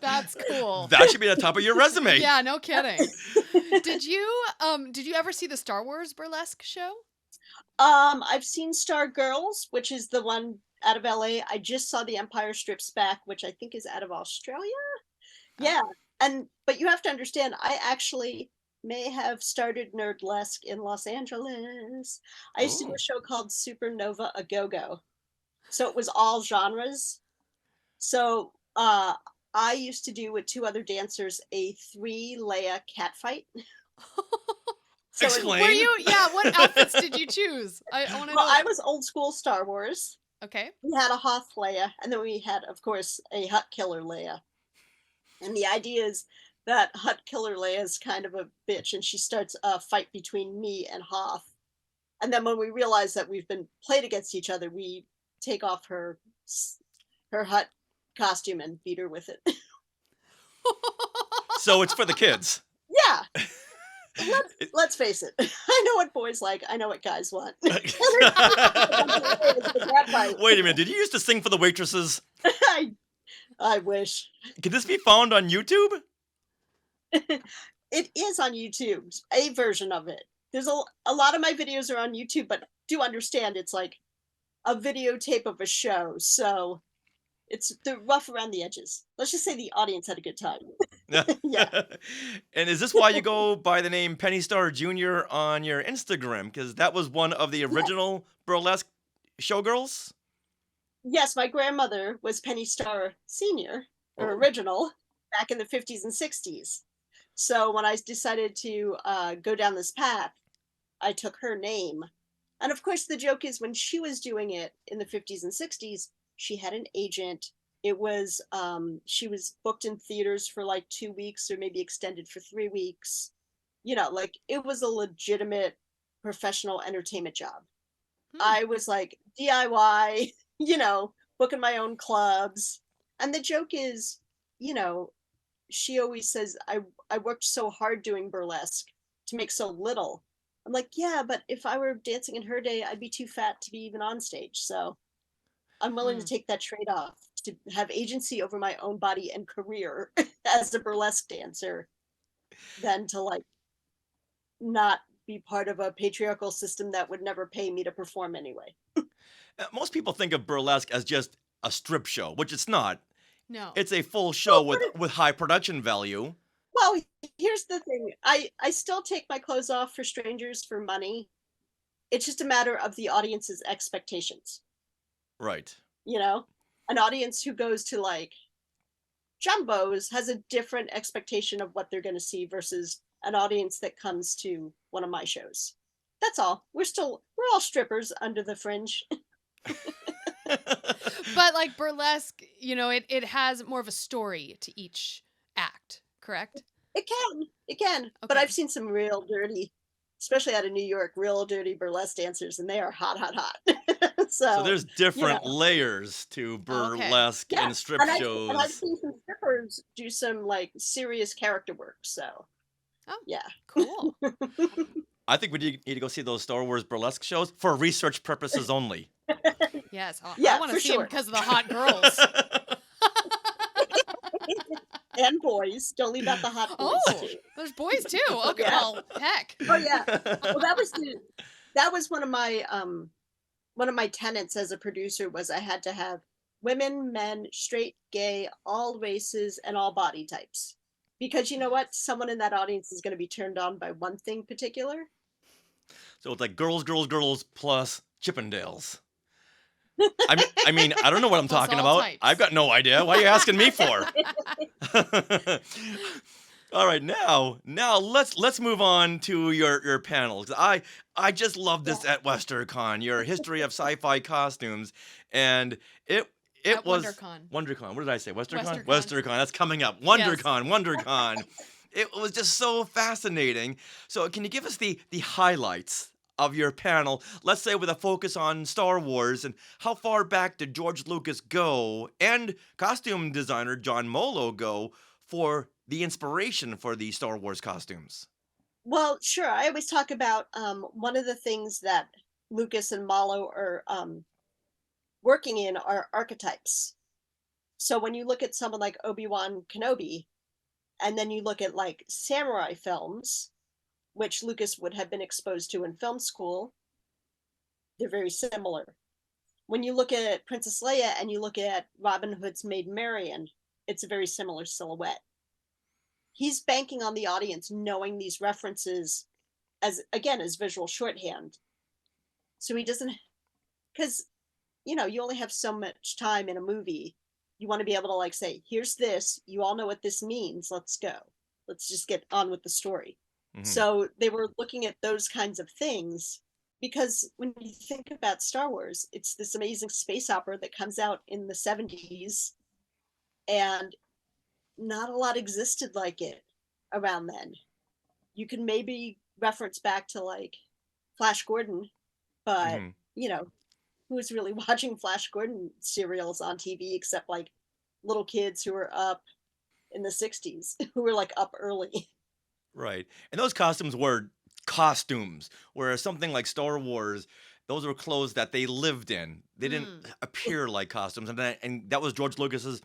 That's cool. That should be the top of your resume. Yeah, no kidding. Did you ever see the Star Wars burlesque show? I've seen Star Girls, which is the one out of LA. I just saw The Empire Strips Back, which I think is out of Australia. Yeah. But you have to understand, I actually may have started Nerdlesque in Los Angeles. I used to do a show called Supernova A Go-Go. So it was all genres. So I used to do with two other dancers a 3 Leia cat fight. So Explain. Were you? Yeah. What outfits did you choose? I want to know. I was old school Star Wars. Okay. We had a Hoth Leia, and then we had, of course, a Hutt Killer Leia. And the idea is that Hutt Killer Leia is kind of a bitch, and she starts a fight between me and Hoth. And then when we realize that we've been played against each other, we take off her Hutt costume and beat her with it. So it's for the kids. Yeah. Let's face it. I know what boys like. I know what guys want. Wait a minute. Did you used to sing for the waitresses? I wish. Can this be found on YouTube? It is on YouTube. A version of it. There's a lot of my videos are on YouTube, but do understand it's like a videotape of a show. So they're rough around the edges. Let's just say the audience had a good time. Yeah. And is this why you go by the name Penny Star Jr. on your Instagram? Because that was one of the original burlesque showgirls? Yes, my grandmother was Penny Star Sr., or original, back in the 50s and 60s. So when I decided to go down this path, I took her name. And of course, the joke is when she was doing it in the 50s and 60s, she had an agent. It was, she was booked in theaters for like 2 weeks or maybe extended for 3 weeks. Like it was a legitimate professional entertainment job. I was like DIY, booking my own clubs. And the joke is, she always says, I worked so hard doing burlesque to make so little. I'm like, yeah, but if I were dancing in her day, I'd be too fat to be even on stage. So I'm willing to take that trade off to have agency over my own body and career as a burlesque dancer than to like not be part of a patriarchal system that would never pay me to perform anyway. Most people think of burlesque as just a strip show, which it's not. No. It's a full show with high production value. Well, here's the thing. I still take my clothes off for strangers for money. It's just a matter of the audience's expectations. Right. An audience who goes to like Jumbo's has a different expectation of what they're going to see versus an audience that comes to one of my shows. That's all. We're all strippers under the fringe. But like burlesque, it has more of a story to each act, correct? It can. Okay. But I've seen some real dirty, especially out of New York, real dirty burlesque dancers, and they are hot, hot, hot. So there's different layers to burlesque and strip shows. And I've seen some strippers do some like serious character work. So, yeah, cool. I think we need to go see those Star Wars burlesque shows for research purposes only. Yes, yeah, I want to see them because of the hot girls. And boys. Don't leave out the hot boys too. There's boys too. Okay, well, heck. Oh yeah. Well, that was one of my tenets as a producer was I had to have women, men, straight, gay, all races, and all body types. Because you know what? Someone in that audience is going to be turned on by one thing particular. So it's like girls plus Chippendales. I mean, I don't know what I'm talking about. Types. I've got no idea. Why are you asking me for? All right, now let's move on to your panels. I just love this at WonderCon, your history of sci-fi costumes, and it was WonderCon. What did I say? WonderCon. That's coming up. WonderCon. It was just so fascinating. So can you give us the highlights of your panel, let's say with a focus on Star Wars, and how far back did George Lucas go and costume designer John Molo go for the inspiration for the Star Wars costumes? Well, sure. I always talk about one of the things that Lucas and Molo are working in are archetypes. So when you look at someone like Obi-Wan Kenobi, and then you look at like samurai films, which Lucas would have been exposed to in film school, they're very similar. When you look at Princess Leia and you look at Robin Hood's Maid Marian, it's a very similar silhouette. He's banking on the audience knowing these references as visual shorthand. So he doesn't, because, you only have so much time in a movie. You want to be able to like say, here's this, you all know what this means, let's go. Let's just get on with the story. So they were looking at those kinds of things because when you think about Star Wars, it's this amazing space opera that comes out in the 70s and not a lot existed like it around then. You can maybe reference back to like Flash Gordon, but who's really watching Flash Gordon serials on TV except like little kids who were up in the 60s who were like up early. Right. And those costumes were costumes, whereas something like Star Wars, those were clothes that they lived in. They didn't appear like costumes. And that was George Lucas's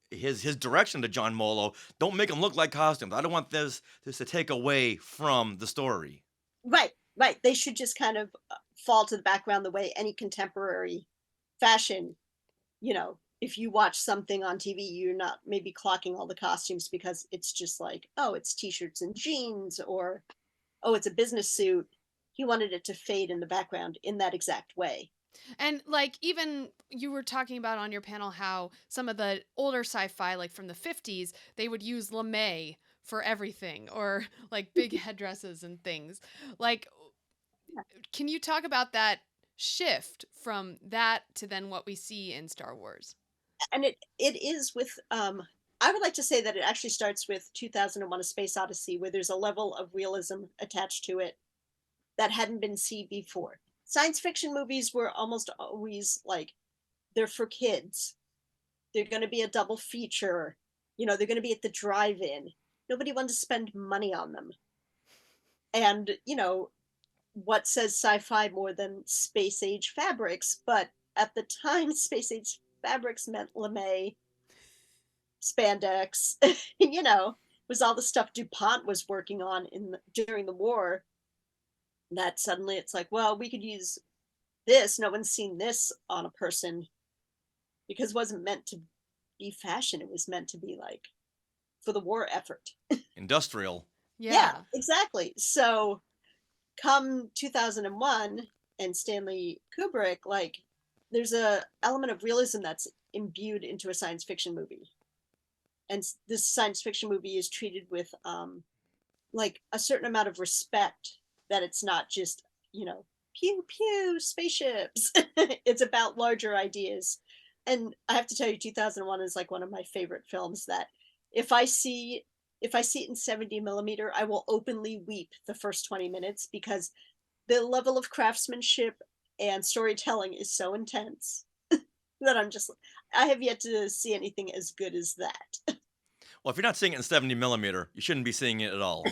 his direction to John Molo. Don't make them look like costumes. I don't want this to take away from the story. Right. They should just kind of fall to the background the way any contemporary fashion, if you watch something on TV, you're not maybe clocking all the costumes because it's just like, oh, it's t-shirts and jeans, or, oh, it's a business suit. He wanted it to fade in the background in that exact way. And like even you were talking about on your panel how some of the older sci-fi, like from the 50s, they would use lamé for everything or like big headdresses and things. Like, Can you talk about that shift from that to then what we see in Star Wars? And it is with I would like to say that it actually starts with 2001: A Space Odyssey, where there's a level of realism attached to it that hadn't been seen before. Science fiction movies were almost always like, they're for kids. They're going to be a double feature. You know, they're going to be at the drive-in. Nobody wanted to spend money on them. And, you know, what says sci-fi more than space age fabrics? But at the time, space age fabrics meant lamé, spandex, you know, was all the stuff DuPont was working on during the war. That suddenly it's like, well, we could use this. No one's seen this on a person, because it wasn't meant to be fashion. It was meant to be like for the war effort. Industrial. Yeah, exactly. So come 2001 and Stanley Kubrick, like, there's a element of realism that's imbued into a science fiction movie. And this science fiction movie is treated with like a certain amount of respect, that it's not just, you know, pew pew spaceships. It's about larger ideas. And I have to tell you, 2001 is like one of my favorite films that if I see it in 70 millimeter, I will openly weep the first 20 minutes, because the level of craftsmanship and storytelling is so intense that I have yet to see anything as good as that. Well, if you're not seeing it in 70 millimeter, you shouldn't be seeing it at all.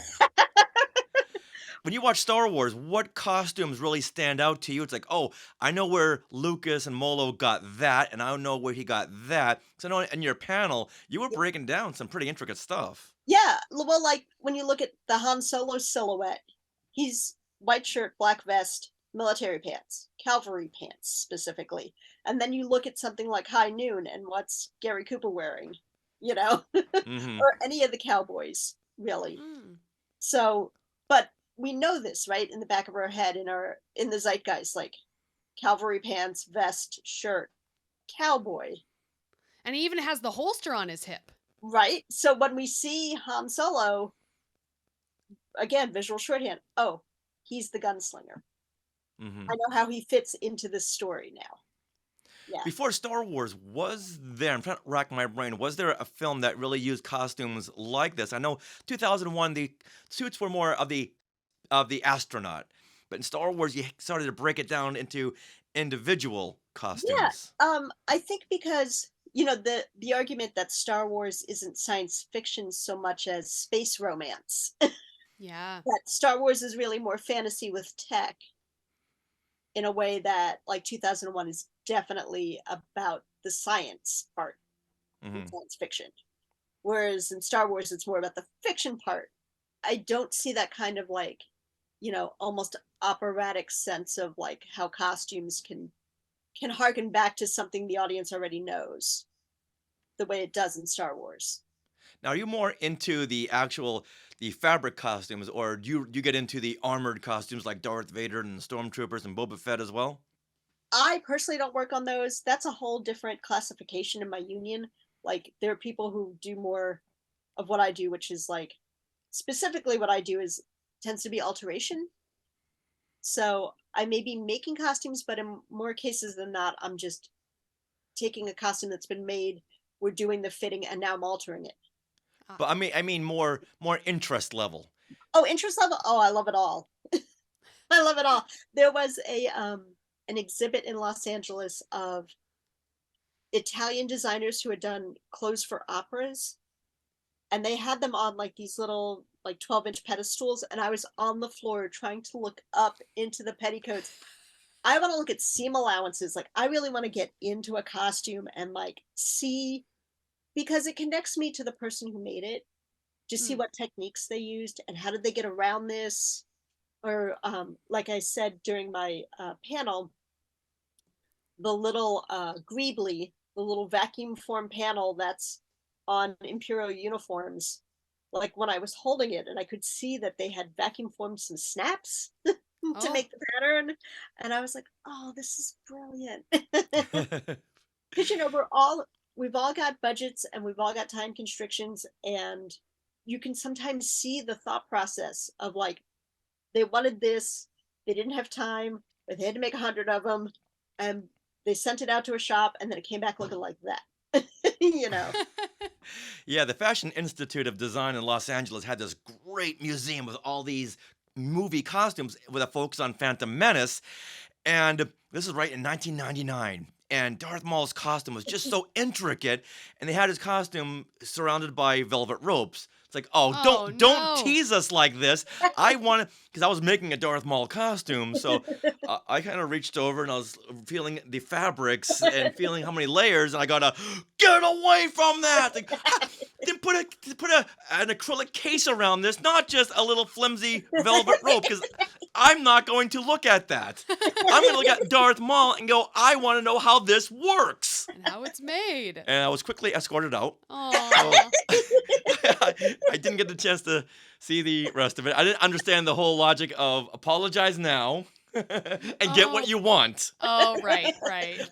When you watch Star Wars, what costumes really stand out to you? It's like, oh, I know where Lucas and Molo got that, and I know where he got that. So I know in your panel, you were breaking down some pretty intricate stuff. Yeah, well, like when you look at the Han Solo silhouette, he's white shirt, black vest, military pants, cavalry pants specifically. And then you look at something like High Noon, and what's Gary Cooper wearing? You know, or any of the cowboys, really. So, but we know this, right, in the back of our head, in the zeitgeist, like cavalry pants, vest, shirt, cowboy. And he even has the holster on his hip. Right? So when we see Han Solo, again, visual shorthand, oh, he's the gunslinger. I know how he fits into this story now. Yeah. Before Star Wars, was there, I'm trying to rack my brain, was there a film that really used costumes like this? I know 2001, the suits were more of the astronaut, but in Star Wars, you started to break it down into individual costumes. Yeah, I think because, you know, the argument that Star Wars isn't science fiction so much as space romance. Yeah. That Star Wars is really more fantasy with tech, in a way that like 2001 is definitely about the science part of science fiction. Whereas in Star Wars, it's more about the fiction part. I don't see that kind of like, you know, almost operatic sense of like how costumes can harken back to something the audience already knows, the way it does in Star Wars. Now, are you more into the fabric costumes, or do you get into the armored costumes like Darth Vader and the Stormtroopers and Boba Fett as well? I personally don't work on those. That's a whole different classification in my union. Like, there are people who do more of what I do, which is like, specifically what I do tends to be alteration. So I may be making costumes, but in more cases than not, I'm just taking a costume that's been made, we're doing the fitting, and now I'm altering it. But I mean more interest level. Oh, interest level? Oh, I love it all. I love it all. There was an exhibit in Los Angeles of Italian designers who had done clothes for operas, and they had them on like these little like 12-inch pedestals, and I was on the floor trying to look up into the petticoats. I want to look at seam allowances. Like, I really want to get into a costume and like see, because it connects me to the person who made it, to see what techniques they used and how did they get around this. Or like I said during my panel, the little greebly, the little vacuum form panel that's on Imperial uniforms, like when I was holding it and I could see that they had vacuum formed some snaps to make the pattern, and I was like, oh, this is brilliant. Because, you know, we've all got budgets and we've all got time constrictions, and you can sometimes see the thought process of like, they wanted this, They didn't have time, but they had to make 100 of them, and they sent it out to a shop, and then it came back looking like that. You know. Yeah, the Fashion Institute of Design in Los Angeles had this great museum with all these movie costumes with a focus on Phantom Menace. And this is right in 1999. And Darth Maul's costume was just so intricate, and they had his costume surrounded by velvet ropes. It's like, oh, Oh, don't no. tease us like this. I want to, because I was making a Darth Maul costume, so I kind of reached over and I was feeling the fabrics and feeling how many layers, and I gotta get away from that. Like, then put an acrylic case around this, not just a little flimsy velvet rope, because I'm not going to look at that. I'm going to look at Darth Maul and go, I want to know how this works. And how it's made. And I was quickly escorted out. Oh. I didn't get the chance to see the rest of it. I didn't understand the whole logic of apologize now and get what you want. Oh, right.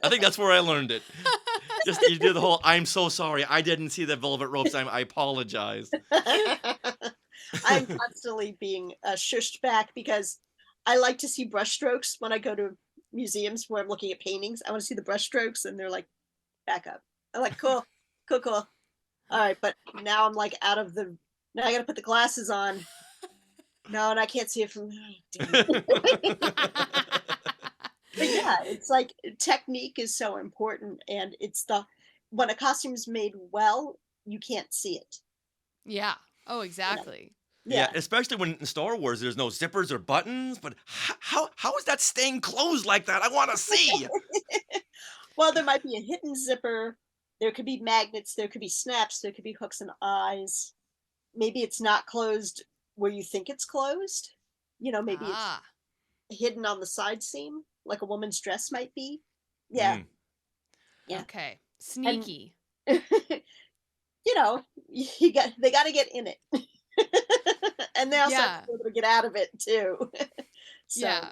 I think that's where I learned it. Just you do the whole I'm so sorry. I didn't see the velvet ropes. I apologize. I'm constantly being shushed back because I like to see brushstrokes when I go to museums where I'm looking at paintings. I want to see the brushstrokes, and they're like, back up. I'm like, cool. All right, but now I'm like now I gotta put the glasses on. No, and I can't see it from. But yeah, it's like technique is so important, and when a costume is made well, you can't see it. Yeah. Oh, exactly. Yeah, especially when in Star Wars there's no zippers or buttons. But how is that staying closed like that? I want to see. Well, there might be a hidden zipper. There could be magnets. There could be snaps. There could be hooks and eyes. Maybe it's not closed where you think it's closed. You know, maybe it's hidden on the side seam, like a woman's dress might be. Yeah. Yeah. Okay. Sneaky. And, you know, they got to get in it. And they also have to be able to get out of it too. So, yeah.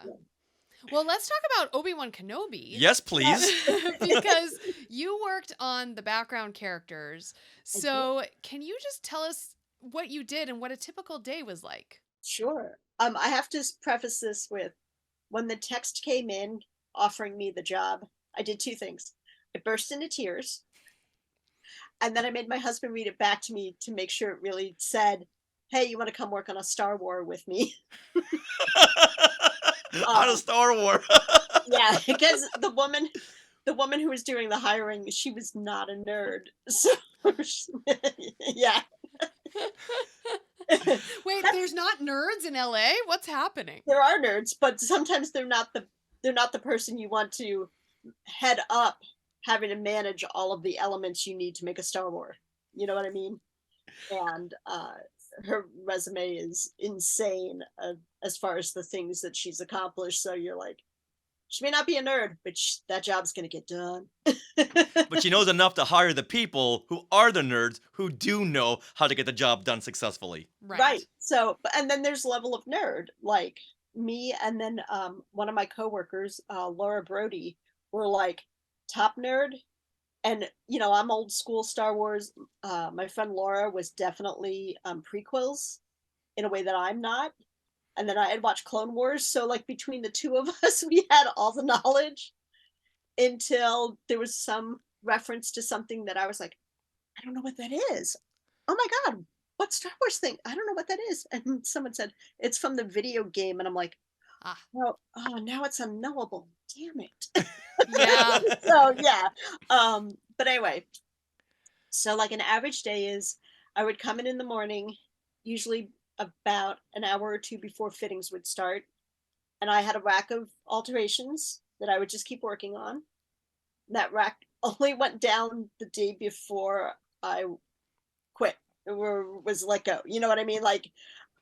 Well, let's talk about Obi-Wan Kenobi. Yes, please. Because you worked on the background characters. So can you just tell us what you did and what a typical day was like? Sure. I have to preface this with, when the text came in offering me the job, I did two things. I burst into tears, and then I made my husband read it back to me to make sure it really said, hey, you want to come work on a Star Wars with me? On a Star Wars. Yeah, because the woman who was doing the hiring, she was not a nerd. So yeah. Wait, there's not nerds in LA? What's happening? There are nerds, but sometimes they're not the person you want to head up having to manage all of the elements you need to make a Star Wars. You know what I mean? And her resume is insane as far as the things that she's accomplished. So you're like, she may not be a nerd, but that job's going to get done. But she knows enough to hire the people who are the nerds who do know how to get the job done successfully. Right. So, and then there's level of nerd, like me, and then one of my coworkers, Laura Brody, were like top nerd. And, you know, I'm old school Star Wars. My friend Laura was definitely prequels in a way that I'm not. And then I had watched Clone Wars. So, like, between the two of us, we had all the knowledge until there was some reference to something that I was like, I don't know what that is. Oh my God, what Star Wars thing? I don't know what that is. And someone said, it's from the video game. And I'm like, oh, now it's unknowable. Damn it. Yeah. So, yeah. But anyway, so like an average day is I would come in the morning, usually about an hour or two before fittings would start. And I had a rack of alterations that I would just keep working on. That rack only went down the day before I quit or was let go. You know what I mean? Like,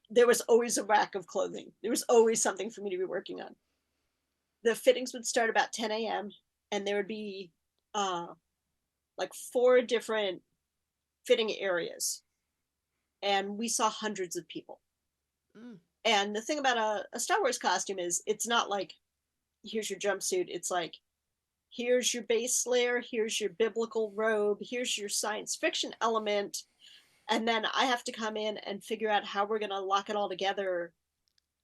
there was always a rack of clothing. There was always something for me to be working on. The fittings would start about 10 a.m. and there would be like 4 different fitting areas. And we saw hundreds of people. And the thing about a Star Wars costume is it's not like, here's your jumpsuit. It's like, here's your base layer, here's your biblical robe, here's your science fiction element. And then I have to come in and figure out how we're going to lock it all together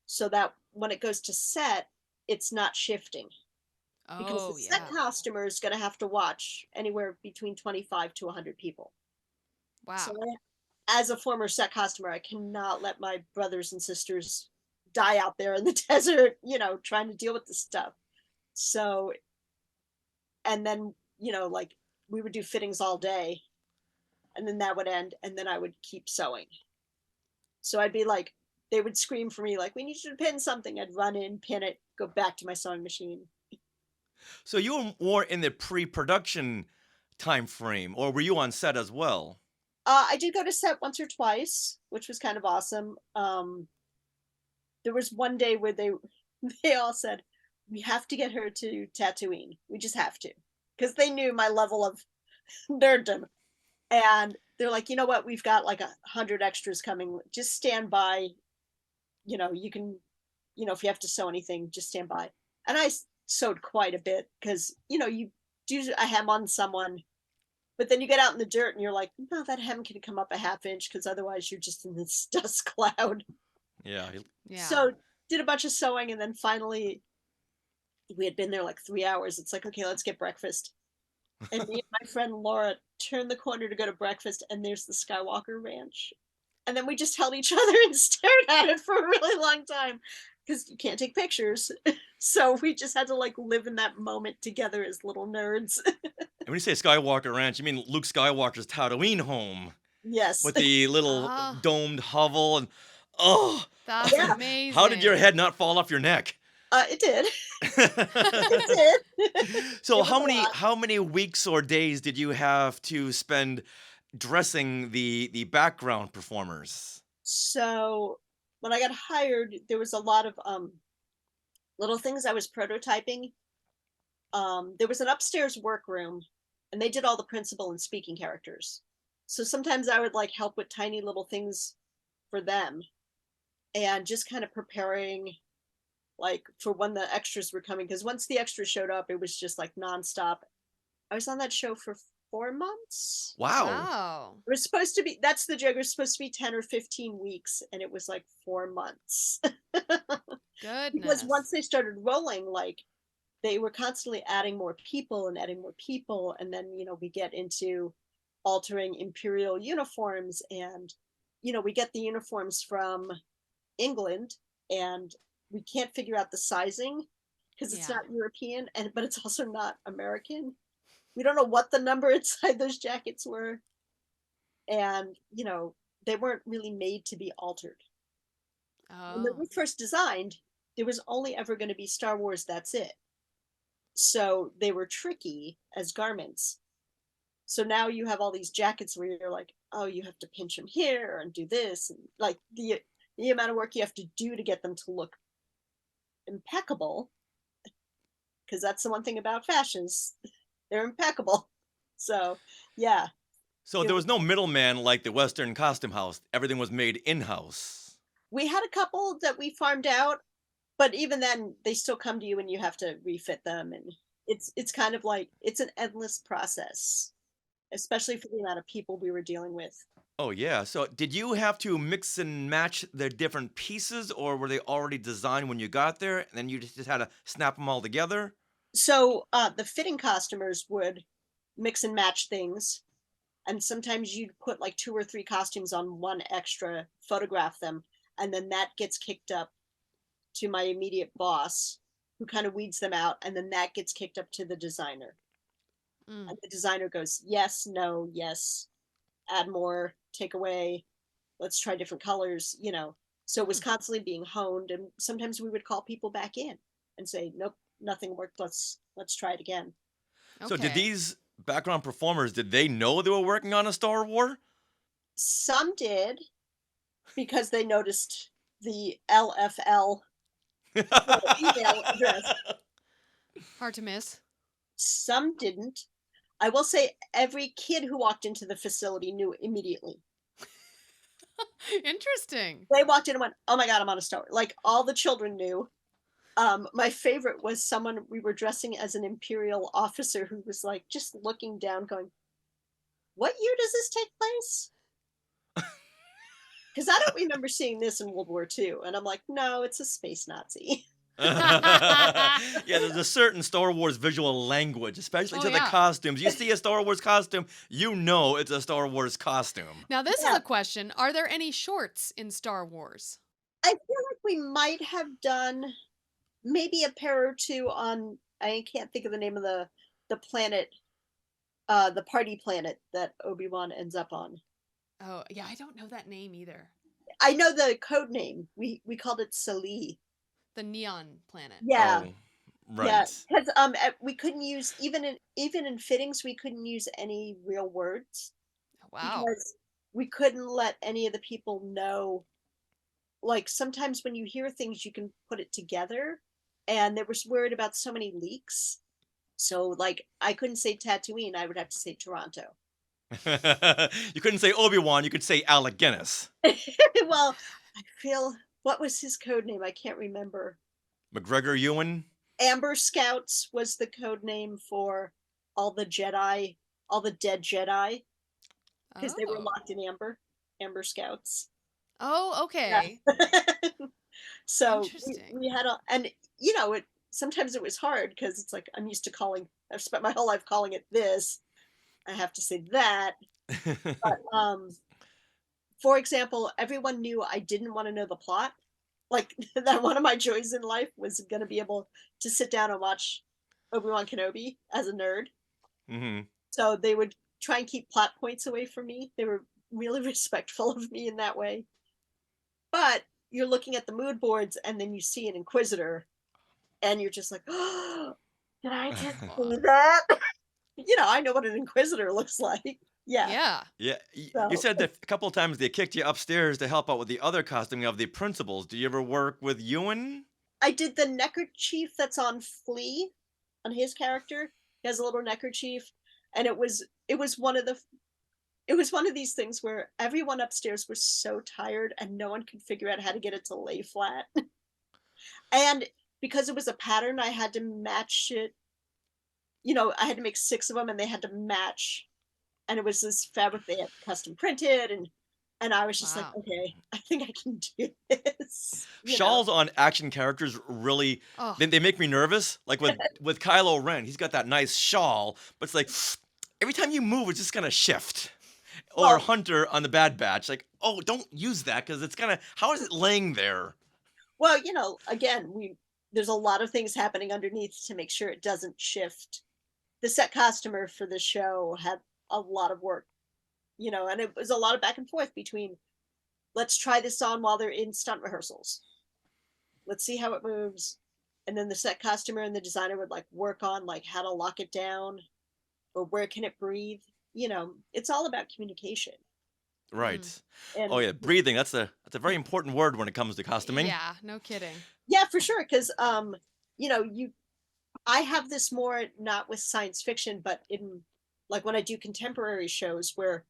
so that when it goes to set, it's not shifting. Because the Oh, set yeah. costumer is going to have to watch anywhere between 25 to 100 people. So Wow. as a former set costumer, I cannot let my brothers and sisters die out there in the desert, trying to deal with this stuff. So, and then, like we would do fittings all day, and then that would end, and then I would keep sewing. So I'd be like, they would scream for me, like, we need you to pin something. I'd run in, pin it, go back to my sewing machine. So you were more in the pre-production time frame, or were you on set as well? I did go to set once or twice, which was kind of awesome. There was one day where they all said, we have to get her to Tatooine. We just have to. Because they knew my level of nerddom. And they're like, you know what? We've got like 100 extras coming. Just stand by. You can, if you have to sew anything, just stand by. And I sewed quite a bit because, you do a hem on someone, but then you get out in the dirt and you're like, no, that hem can come up a half inch because otherwise you're just in this dust cloud. Yeah. So did a bunch of sewing, and then finally we had been there like 3 hours. It's like, okay, let's get breakfast. And me and my friend Laura turned the corner to go to breakfast, and there's the Skywalker Ranch. And then we just held each other and stared at it for a really long time because you can't take pictures. So we just had to like live in that moment together as little nerds. And when you say Skywalker Ranch, you mean Luke Skywalker's Tatooine home. Yes. With the little domed hovel and that's amazing. How did your head not fall off your neck? It did. It did. So how many weeks or days did you have to spend dressing the background performers? So when I got hired, there was a lot of little things I was prototyping. There was an upstairs workroom, and they did all the principal and speaking characters. So sometimes I would like help with tiny little things for them, and just kind of preparing like for when the extras were coming. Because once the extras showed up, it was just like nonstop. I was on that show for 4 months. Wow. It was supposed to be, that's the joke, it was supposed to be 10 or 15 weeks, and it was like 4 months. Goodness. Because once they started rolling, like they were constantly adding more people, and then we get into altering Imperial uniforms, and we get the uniforms from England, and we can't figure out the sizing because it's not European, but it's also not American. We don't know what the number inside those jackets were, and they weren't really made to be altered. When they were first designed, there was only ever going to be Star Wars, that's it. So they were tricky as garments. So now you have all these jackets where you're like, oh, you have to pinch them here and do this, and like the amount of work you have to do to get them to look impeccable, because that's the one thing about fashions, they're impeccable. So yeah. So there was no middleman like the Western Costume House. Everything was made in-house. We had a couple that we farmed out, but even then they still come to you and you have to refit them, and it's kind of like it's an endless process, especially for the amount of people we were dealing with. Oh yeah. So did you have to mix and match the different pieces, or were they already designed when you got there and then you just had to snap them all together? So the fitting costumers would mix and match things, and sometimes you'd put like 2 or 3 costumes on one extra, photograph them, and then that gets kicked up to my immediate boss, who kind of weeds them out, and then that gets kicked up to the designer. And the designer goes, yes, no, yes, add more, take away, let's try different colors, So it was constantly being honed, and sometimes we would call people back in and say, nope, nothing worked, let's try it again. So did these background performers, did they know they were working on a Star Wars? Some did, because they noticed the LFL email address. Hard to miss. Some didn't. I will say every kid who walked into the facility knew immediately. Interesting. They walked in and went, oh my God, I'm on a Star Wars. Like all the children knew. My favorite was someone, we were dressing as an Imperial officer who was like just looking down going, what year does this take place? Because I don't remember seeing this in World War II. And I'm like, no, it's a space Nazi. Yeah, there's a certain Star Wars visual language, especially to the costumes. You see a Star Wars costume, you know it's a Star Wars costume. Now, this is a question. Are there any shorts in Star Wars? I feel like we might have done maybe a pair or two on, I can't think of the name of the planet, the party planet that Obi-Wan ends up on. Oh, yeah, I don't know that name either. I know the code name. We called it Sali. The neon planet. Yeah. Oh, right. Yeah, because we couldn't use, even in fittings, we couldn't use any real words. Wow. Because we couldn't let any of the people know. Like, sometimes when you hear things, you can put it together. And they were worried about so many leaks. So, like, I couldn't say Tatooine. I would have to say Toronto. You couldn't say Obi-Wan. You could say Alec Guinness. Well, I feel... What was his code name? I can't remember. McGregor Ewan? Amber Scouts was the code name for all the Jedi, all the dead Jedi. Because they were locked in Amber Scouts. Oh, okay. Yeah. So we had and you know, sometimes it was hard because it's like I'm used to I've spent my whole life calling it this. I have to say that. But for example, everyone knew I didn't want to know the plot. Like, that one of my joys in life was going to be able to sit down and watch Obi-Wan Kenobi as a nerd. Mm-hmm. So they would try and keep plot points away from me. They were really respectful of me in that way. But you're looking at the mood boards and then you see an Inquisitor and you're just like, oh, did I just see that? You know, I know what an Inquisitor looks like. Yeah. You said that a couple of times they kicked you upstairs to help out with the other costuming of the principals. Do you ever work with Ewan? I did the neckerchief that's on Flea, on his character. He has a little neckerchief, and it was one of these things where everyone upstairs was so tired and no one could figure out how to get it to lay flat. And because it was a pattern, I had to match it. You know, I had to make 6 of them and they had to match. And it was this fabric they had custom printed, and I was just like, okay, I think I can do this. Shawls on action characters really, they make me nervous. Like with Kylo Ren, he's got that nice shawl, but it's like, every time you move, it's just going to shift. Or Hunter on the Bad Batch, like, oh, don't use that, because it's going to, how is it laying there? Well, you know, again, there's a lot of things happening underneath to make sure it doesn't shift. The set costumer for the show had a lot of work, you know, and it was a lot of back and forth between, let's try this on while they're in stunt rehearsals. Let's see how it moves. And then the set costumer and the designer would like work on like how to lock it down or where can it breathe. You know, it's all about communication. Right. And, oh yeah, breathing. That's a very important word when it comes to costuming. Yeah, no kidding. Yeah, for sure. Because you know, I have this more not with science fiction, but in like when I do contemporary shows where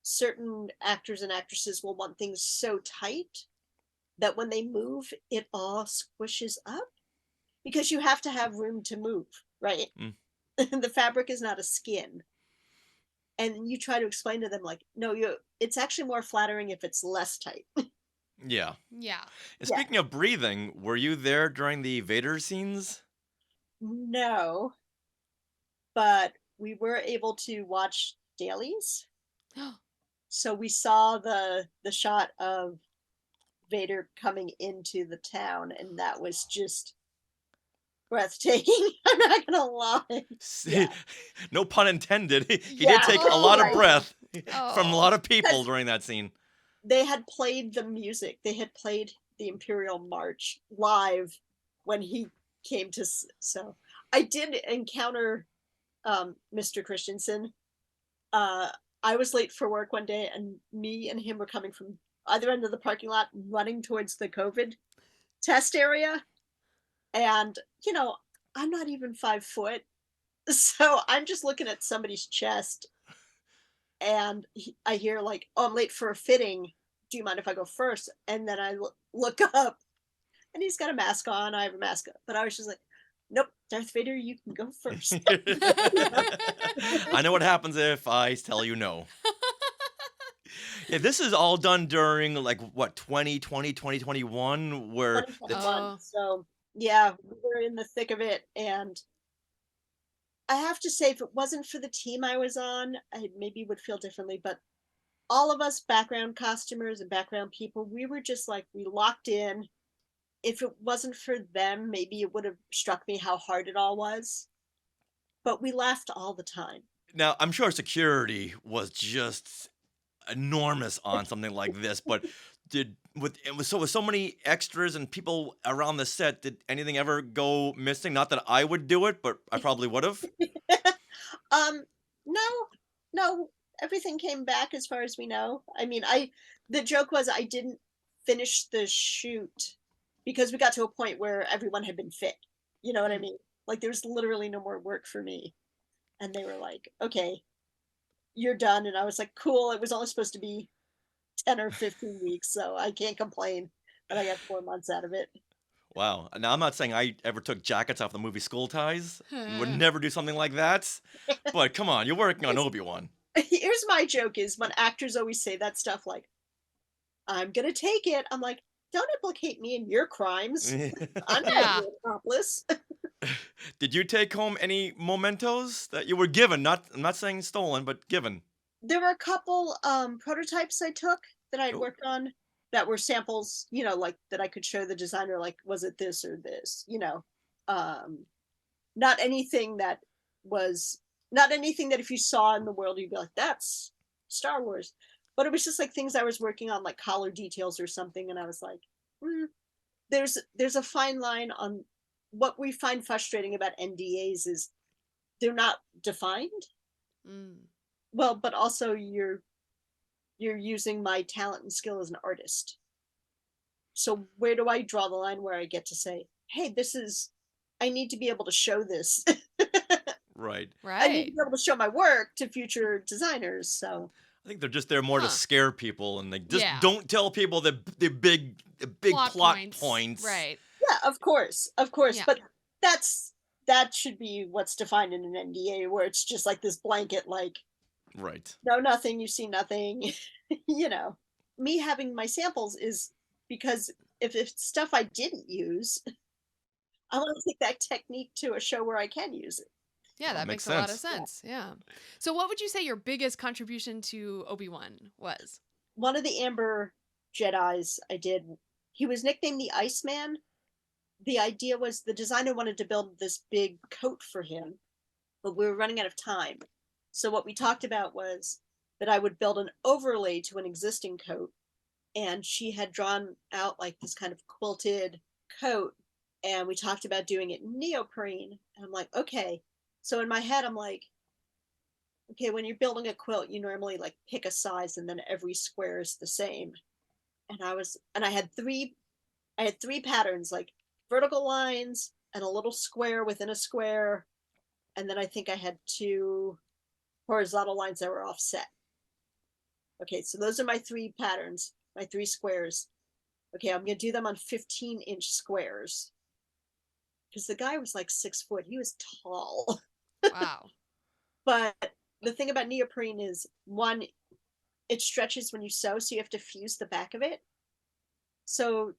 certain actors and actresses will want things so tight that when they move, it all squishes up because you have to have room to move, right? The fabric is not a skin. And you try to explain to them like, no, it's actually more flattering if it's less tight. Yeah. Yeah. And speaking of breathing, were you there during the Vader scenes? No, but we were able to watch dailies. So we saw the shot of Vader coming into the town, and that was just breathtaking. I'm not gonna lie. No pun intended. He did take a lot of breath from a lot of people during that scene. They had played the music. They had played the Imperial March live when he came to. So I did encounter Mr. Christensen. I was late for work one day, and me and him were coming from either end of the parking lot, running towards the COVID test area. And, you know, I'm not even 5 foot. So I'm just looking at somebody's chest. And I hear like, oh, I'm late for a fitting. Do you mind if I go first? And then I look up and he's got a mask on. I have a mask on. But I was just like, nope, Darth Vader, you can go first. I know what happens if I tell you no. Yeah, this is all done during like what 2020, 2021, where 2021. So yeah, we were in the thick of it, and I have to say, if it wasn't for the team I was on, I maybe would feel differently. But all of us background costumers and background people, we were just like, we locked in. If it wasn't for them, maybe it would have struck me how hard it all was. But we laughed all the time. now I'm sure security was just enormous on something like this, but with so many extras and people around the set, did anything ever go missing? Not that I would do it, but I probably would have. No, no, everything came back as far as we know. I mean, the joke was I didn't finish the shoot because we got to a point where everyone had been fit. You know what I mean? Like there's literally no more work for me. And they were like, okay, you're done. And I was like, cool. It was only supposed to be 10 or 15 weeks, so I can't complain. But I got 4 months out of it. Wow. Now I'm not saying I ever took jackets off the movie School Ties. Would never do something like that. But come on, you're working on Obi-Wan. Here's my joke is when actors always say that stuff like, I'm going to take it. I'm like, don't implicate me in your crimes. I'm not an accomplice. Did you take home any mementos that you were given? I'm not saying stolen, but given. There were a couple prototypes I took that I had worked on that were samples, you know, like that I could show the designer, like, was it this or this, you know? Not anything that if you saw in the world, you'd be like, that's Star Wars. But it was just like things I was working on, like collar details or something. And I was like, there's a fine line on what we find frustrating about NDAs is they're not defined. Well, but also you're using my talent and skill as an artist. So where do I draw the line where I get to say, hey, I need to be able to show this. Right. I need to be able to show my work to future designers. So I think they're just there more to scare people, and they just don't tell people the big plot points. Right. Yeah, of course. Yeah. But that should be what's defined in an NDA, where it's just like this blanket, like, right, no, nothing, you see nothing. You know, me having my samples is because if it's stuff I didn't use, I want to take that technique to a show where I can use it. Yeah, that makes a lot of sense. Yeah. So what would you say your biggest contribution to Obi-Wan was? One of the Amber Jedis I did, he was nicknamed the Iceman. The idea was the designer wanted to build this big coat for him, but we were running out of time. So what we talked about was that I would build an overlay to an existing coat, and she had drawn out like this kind of quilted coat, and we talked about doing it in neoprene. And I'm like, okay. So in my head, I'm like, okay, when you're building a quilt, you normally like pick a size and then every square is the same. And I had three patterns, like vertical lines and a little square within a square. And then I think I had 2 horizontal lines that were offset. Okay, so those are my 3 patterns, my 3 squares. Okay, I'm going to do them on 15-inch squares. Because the guy was like 6 foot. He was tall. Wow. But the thing about neoprene is, one, it stretches when you sew, so you have to fuse the back of it. So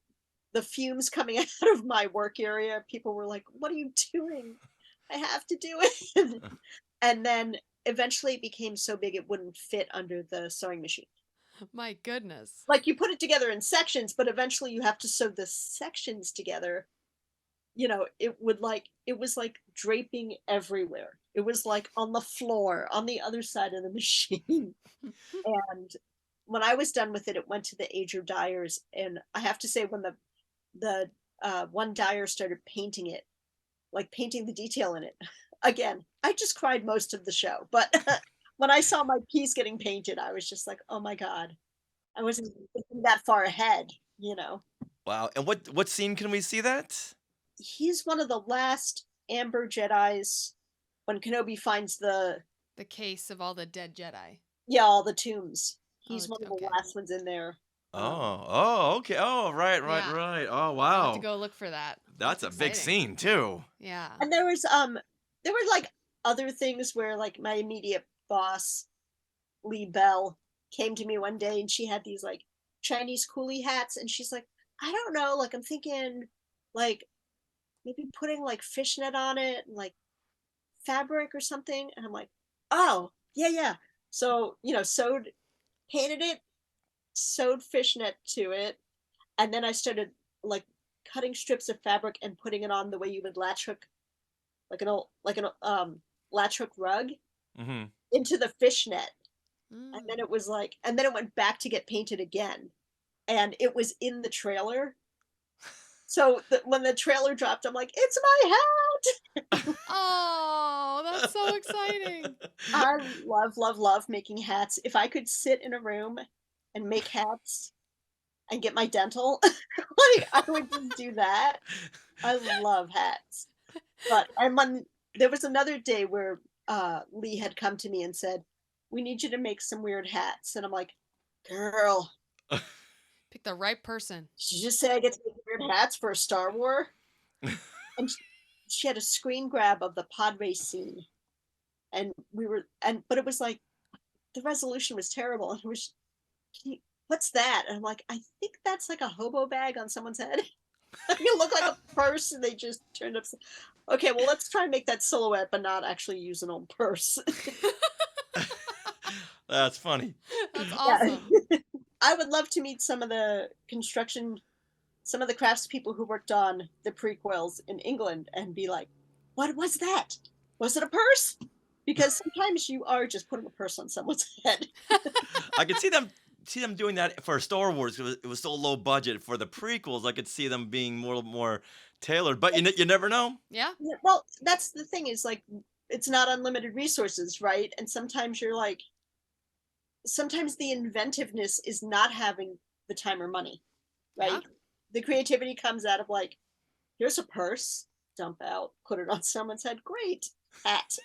the fumes coming out of my work area, people were like, what are you doing? I have to do it. And then eventually it became so big it wouldn't fit under the sewing machine. My goodness. Like you put it together in sections, but eventually you have to sew the sections together. You know, it was like draping everywhere. It was like on the floor, on the other side of the machine. And when I was done with it, it went to the Ager dyers. And I have to say, when the one dyer started painting it, like painting the detail in it, again, I just cried most of the show. But when I saw my piece getting painted, I was just like, oh my God, I wasn't thinking that far ahead, you know? Wow. And what scene can we see that? He's one of the last Amber Jedis when Kenobi finds the case of all the dead Jedi. Yeah, all the tombs. He's one of the last ones in there. Okay. Oh, right. Oh, wow. I'll have to go look for that. That's a big scene too. Yeah. And there were like other things where like my immediate boss, Lee Bell, came to me one day and she had these like Chinese coolie hats, and she's like, I don't know, like I'm thinking like maybe putting like fishnet on it and like fabric or something. And I'm like, oh, yeah, yeah. So, painted it, sewed fishnet to it, and then I started like cutting strips of fabric and putting it on the way you would latch hook, like an latch hook rug into the fishnet. And then it was like, and then it went back to get painted again, and it was in the trailer. So when the trailer dropped, I'm like, it's my hat. Oh, that's so exciting. I love, love, love making hats. If I could sit in a room and make hats and get my dental, like I would just do that. I love hats. And when there was another day where Lee had come to me and said, we need you to make some weird hats. And I'm like, girl, pick the right person. Did you just say I get to make weird hats for a Star Wars? And she had a screen grab of the pod race scene. And but it was like, the resolution was terrible. And it was, what's that? And I'm like, I think that's like a hobo bag on someone's head. You look like a purse and they just turned up. Okay, well, let's try and make that silhouette, but not actually use an old purse. That's funny. That's awesome. Yeah. I would love to meet some of the craftspeople who worked on the prequels in England and be like, what was that? Was it a purse? Because sometimes you are just putting a purse on someone's head. I could see them doing that for Star Wars. It was so low budget. For the prequels, I could see them being more tailored, but you never know. Yeah. Well, that's the thing, is like, it's not unlimited resources, right? And sometimes sometimes the inventiveness is not having the time or money, right? Yeah. The creativity comes out of like, here's a purse, dump out, put it on someone's head. Great. Hat.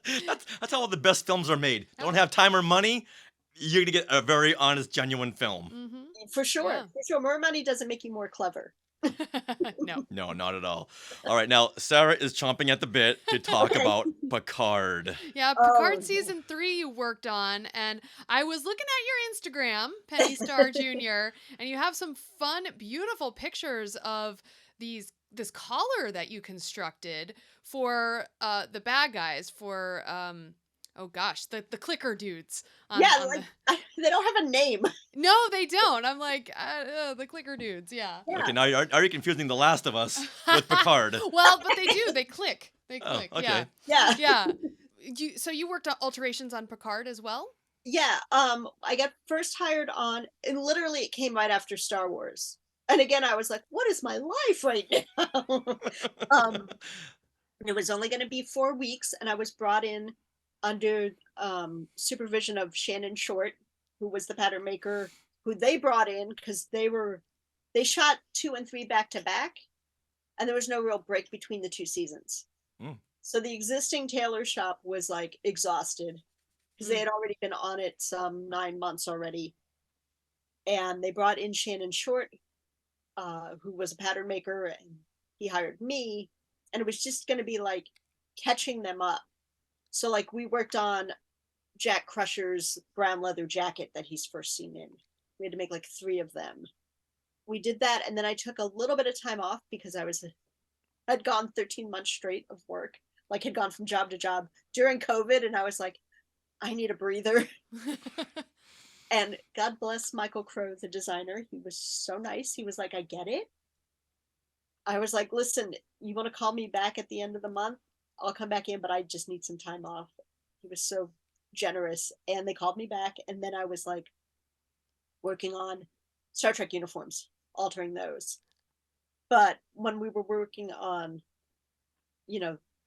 That's how all the best films are made. Don't have time or money, you're gonna get a very honest, genuine film. Mm-hmm. For sure. Yeah. For sure. More money doesn't make you more clever. No, not at all. All right, now Sarah is chomping at the bit to talk about Picard. Yeah, Picard season 3 you worked on, and I was looking at your Instagram, Penny Star Jr., and you have some fun, beautiful pictures of this collar that you constructed for the bad guys, for the clicker dudes. They don't have a name. No, they don't. I'm like, the clicker dudes, yeah. Okay, now are you confusing The Last of Us with Picard? Well, but they do. They click. They click. Oh, okay. Yeah. So you worked on alterations on Picard as well? Yeah. I got first hired on, and literally it came right after Star Wars. And again, I was like, what is my life right now? It was only going to be 4 weeks, and I was brought in under supervision of Shannon Short, who was the pattern maker, who they brought in because they shot 2 and 3 back to back, and there was no real break between the 2 seasons. So the existing tailor shop was like exhausted because they had already been on it some 9 months already. And they brought in Shannon Short, who was a pattern maker, and he hired me, and it was just going to be like catching them up. So like we worked on Jack Crusher's brown leather jacket that he's first seen in. We had to make like 3 of them. We did that, and then I took a little bit of time off because I'd gone 13 months straight of work, like had gone from job to job during COVID, and I was like, I need a breather. And God bless Michael Crow, the designer. He was so nice. He was like, I get it. I was like, listen, you want to call me back at the end of the month? I'll come back in, but I just need some time off. He was so generous. And they called me back. And then I was like working on Star Trek uniforms, altering those. But when we were working on,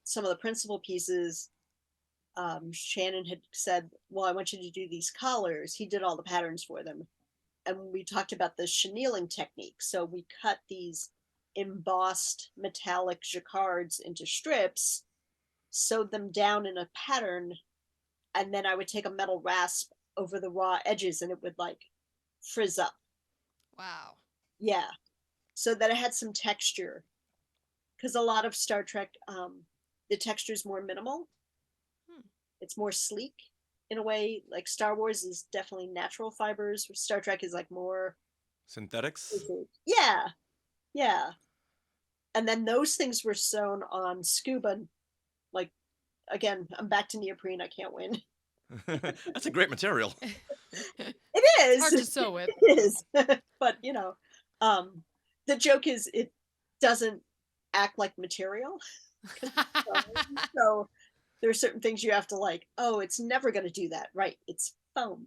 some of the principal pieces, Shannon had said, well, I want you to do these collars. He did all the patterns for them. And we talked about the chenilling technique. So we cut these embossed metallic jacquards into strips, sewed them down in a pattern, and then I would take a metal rasp over the raw edges and it would like frizz up. Wow. Yeah. So that it had some texture. Because a lot of Star Trek, the texture is more minimal. It's more sleek. in a way. Like Star Wars is definitely natural fibers. Star Trek is like more Synthetics? Yeah. Yeah. And then those things were sewn on scuba. Like, again, I'm back to neoprene. I can't win. That's a great material. It is. Hard to sew with. It is. But, the joke is it doesn't act like material. So there are certain things you have to like, oh, it's never going to do that. Right. It's foam.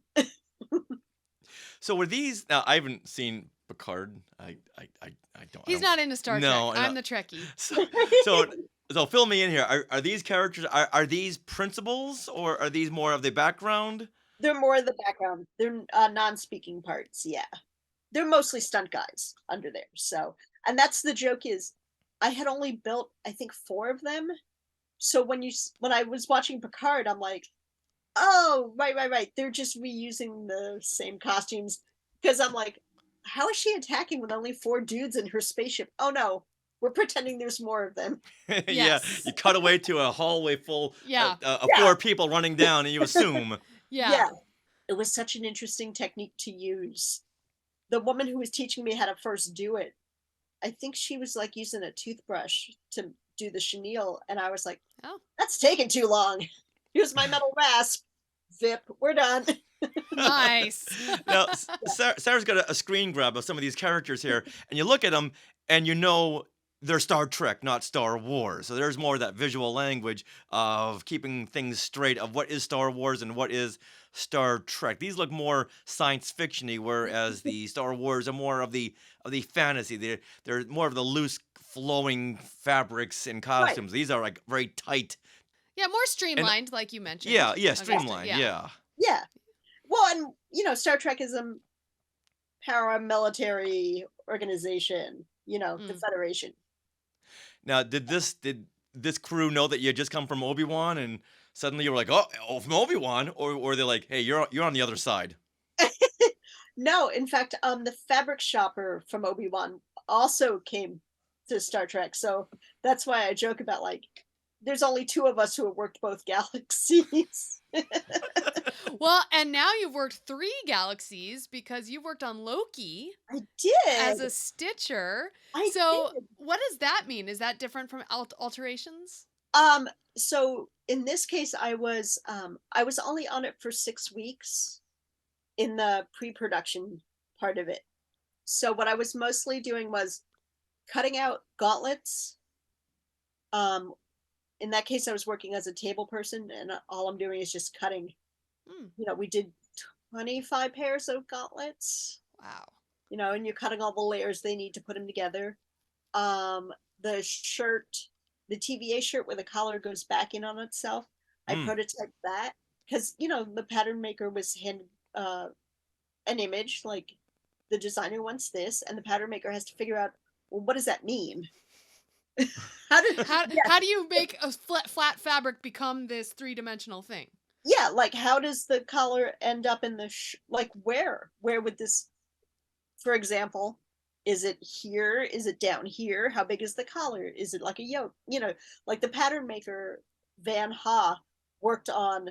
So were these, now I haven't seen Picard. I don't. He's not into Star Trek. I'm the Trekkie. So fill me in here. Are these characters, are these principals or are these more of the background? They're more of the background. They're non-speaking parts. Yeah. They're mostly stunt guys under there. So, and that's the joke is I had only built, I think 4 of them. So when I was watching Picard, I'm like, oh, right. They're just reusing the same costumes. Because I'm like, how is she attacking with only 4 dudes in her spaceship? Oh no, we're pretending there's more of them. Yeah, you cut away to a hallway full of 4 people running down and you assume. Yeah. It was such an interesting technique to use. The woman who was teaching me how to first do it, I think she was like using a toothbrush to do the chenille. And I was like, oh, that's taking too long. Here's my metal rasp. Zip, we're done. Nice. Now, Sarah's got a screen grab of some of these characters here, and you look at them, and you know they're Star Trek, not Star Wars. So there's more of that visual language of keeping things straight of what is Star Wars and what is Star Trek. These look more science fiction-y, whereas the Star Wars are more of the fantasy. They're more of the loose, flowing fabrics and costumes. Right. These are like very tight. Yeah, more streamlined, like you mentioned. Yeah, streamlined. Yeah. Well, and Star Trek is a paramilitary organization. The Federation. Now, did this crew know that you had just come from Obi-Wan, and suddenly you were like, oh, from Obi-Wan, or they're like, hey, you're on the other side? No, in fact, the fabric shopper from Obi-Wan also came to Star Trek, so that's why I joke about like, there's only 2 of us who have worked both galaxies. Well, and now you've worked 3 galaxies because you worked on Loki. I did. As a Stitcher. I did. What does that mean? Is that different from alterations? So in this case, I was only on it for 6 weeks in the pre-production part of it. So what I was mostly doing was cutting out gauntlets. In that case, I was working as a table person, and all I'm doing is just cutting. We did 25 pairs of gauntlets. Wow. And you're cutting all the layers they need to put them together. The shirt, the TVA shirt where the collar goes back in on itself, I prototyped that because, the pattern maker was handed an image, like the designer wants this, and the pattern maker has to figure out, well, what does that mean? How do you make a flat fabric become this 3-dimensional thing? Yeah, like how does the collar end up in the like where would this, for example, is it here, is it down here, how big is the collar, is it like a yoke, like the pattern maker Van Ha worked on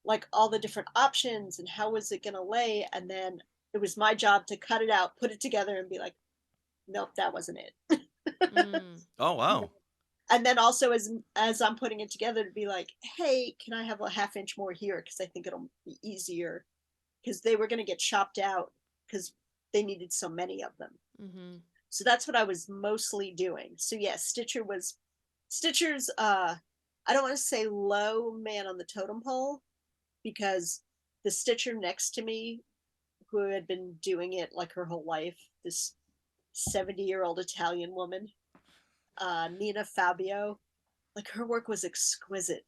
like all the different options and how was it going to lay, and then it was my job to cut it out, put it together, and be like, nope, that wasn't it. Oh wow. And then also as I'm putting it together, to be like, hey, can I have a 1/2 inch more here, because I think it'll be easier, because they were going to get chopped out because they needed so many of them. So that's what I was mostly doing. So yeah, Stitcher's I don't want to say low man on the totem pole, because the Stitcher next to me, who had been doing it like her whole life, this 70-year-old Italian woman, Nina Fabio, like her work was exquisite.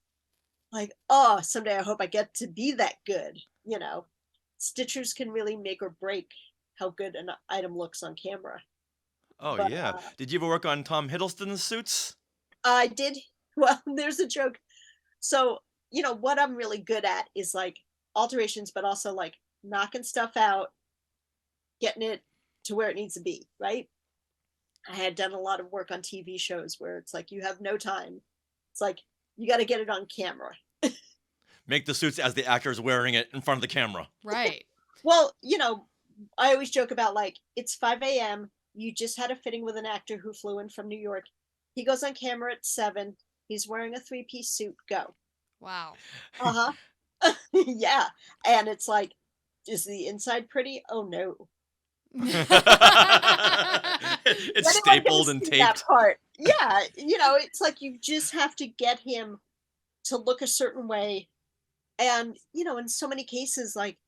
Like, oh, someday I hope I get to be that good. Stitchers can really make or break how good an item looks on camera. Oh, but, yeah. Did you ever work on Tom Hiddleston's suits? I did. Well, there's a joke. So, what I'm really good at is like alterations, but also like knocking stuff out, getting it to where it needs to be, right? I had done a lot of work on TV shows where it's like, you have no time. It's like, you got to get it on camera. make the suits as the actor is wearing it in front of the camera. Right. Well, I always joke about like, it's 5 a.m. You just had a fitting with an actor who flew in from New York. He goes on camera at 7. He's wearing a 3-piece suit. Go. Wow. Uh-huh. Yeah. And it's like, is the inside pretty? Oh, no. It's stapled and taped. That part. Yeah. It's like you just have to get him to look a certain way. And, in so many cases, like,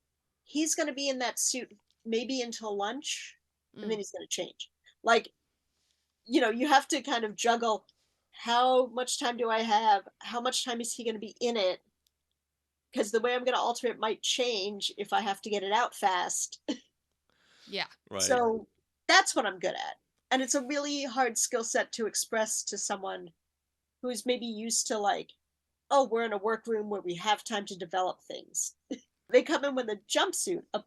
he's going to be in that suit maybe until lunch, and then he's going to change. Like, you have to kind of juggle, how much time do I have? How much time is he going to be in it? Because the way I'm going to alter it might change if I have to get it out fast. Yeah. Right. So that's what I'm good at. And it's a really hard skill set to express to someone who's maybe used to like, oh, we're in a workroom where we have time to develop things. They come in with a jumpsuit, a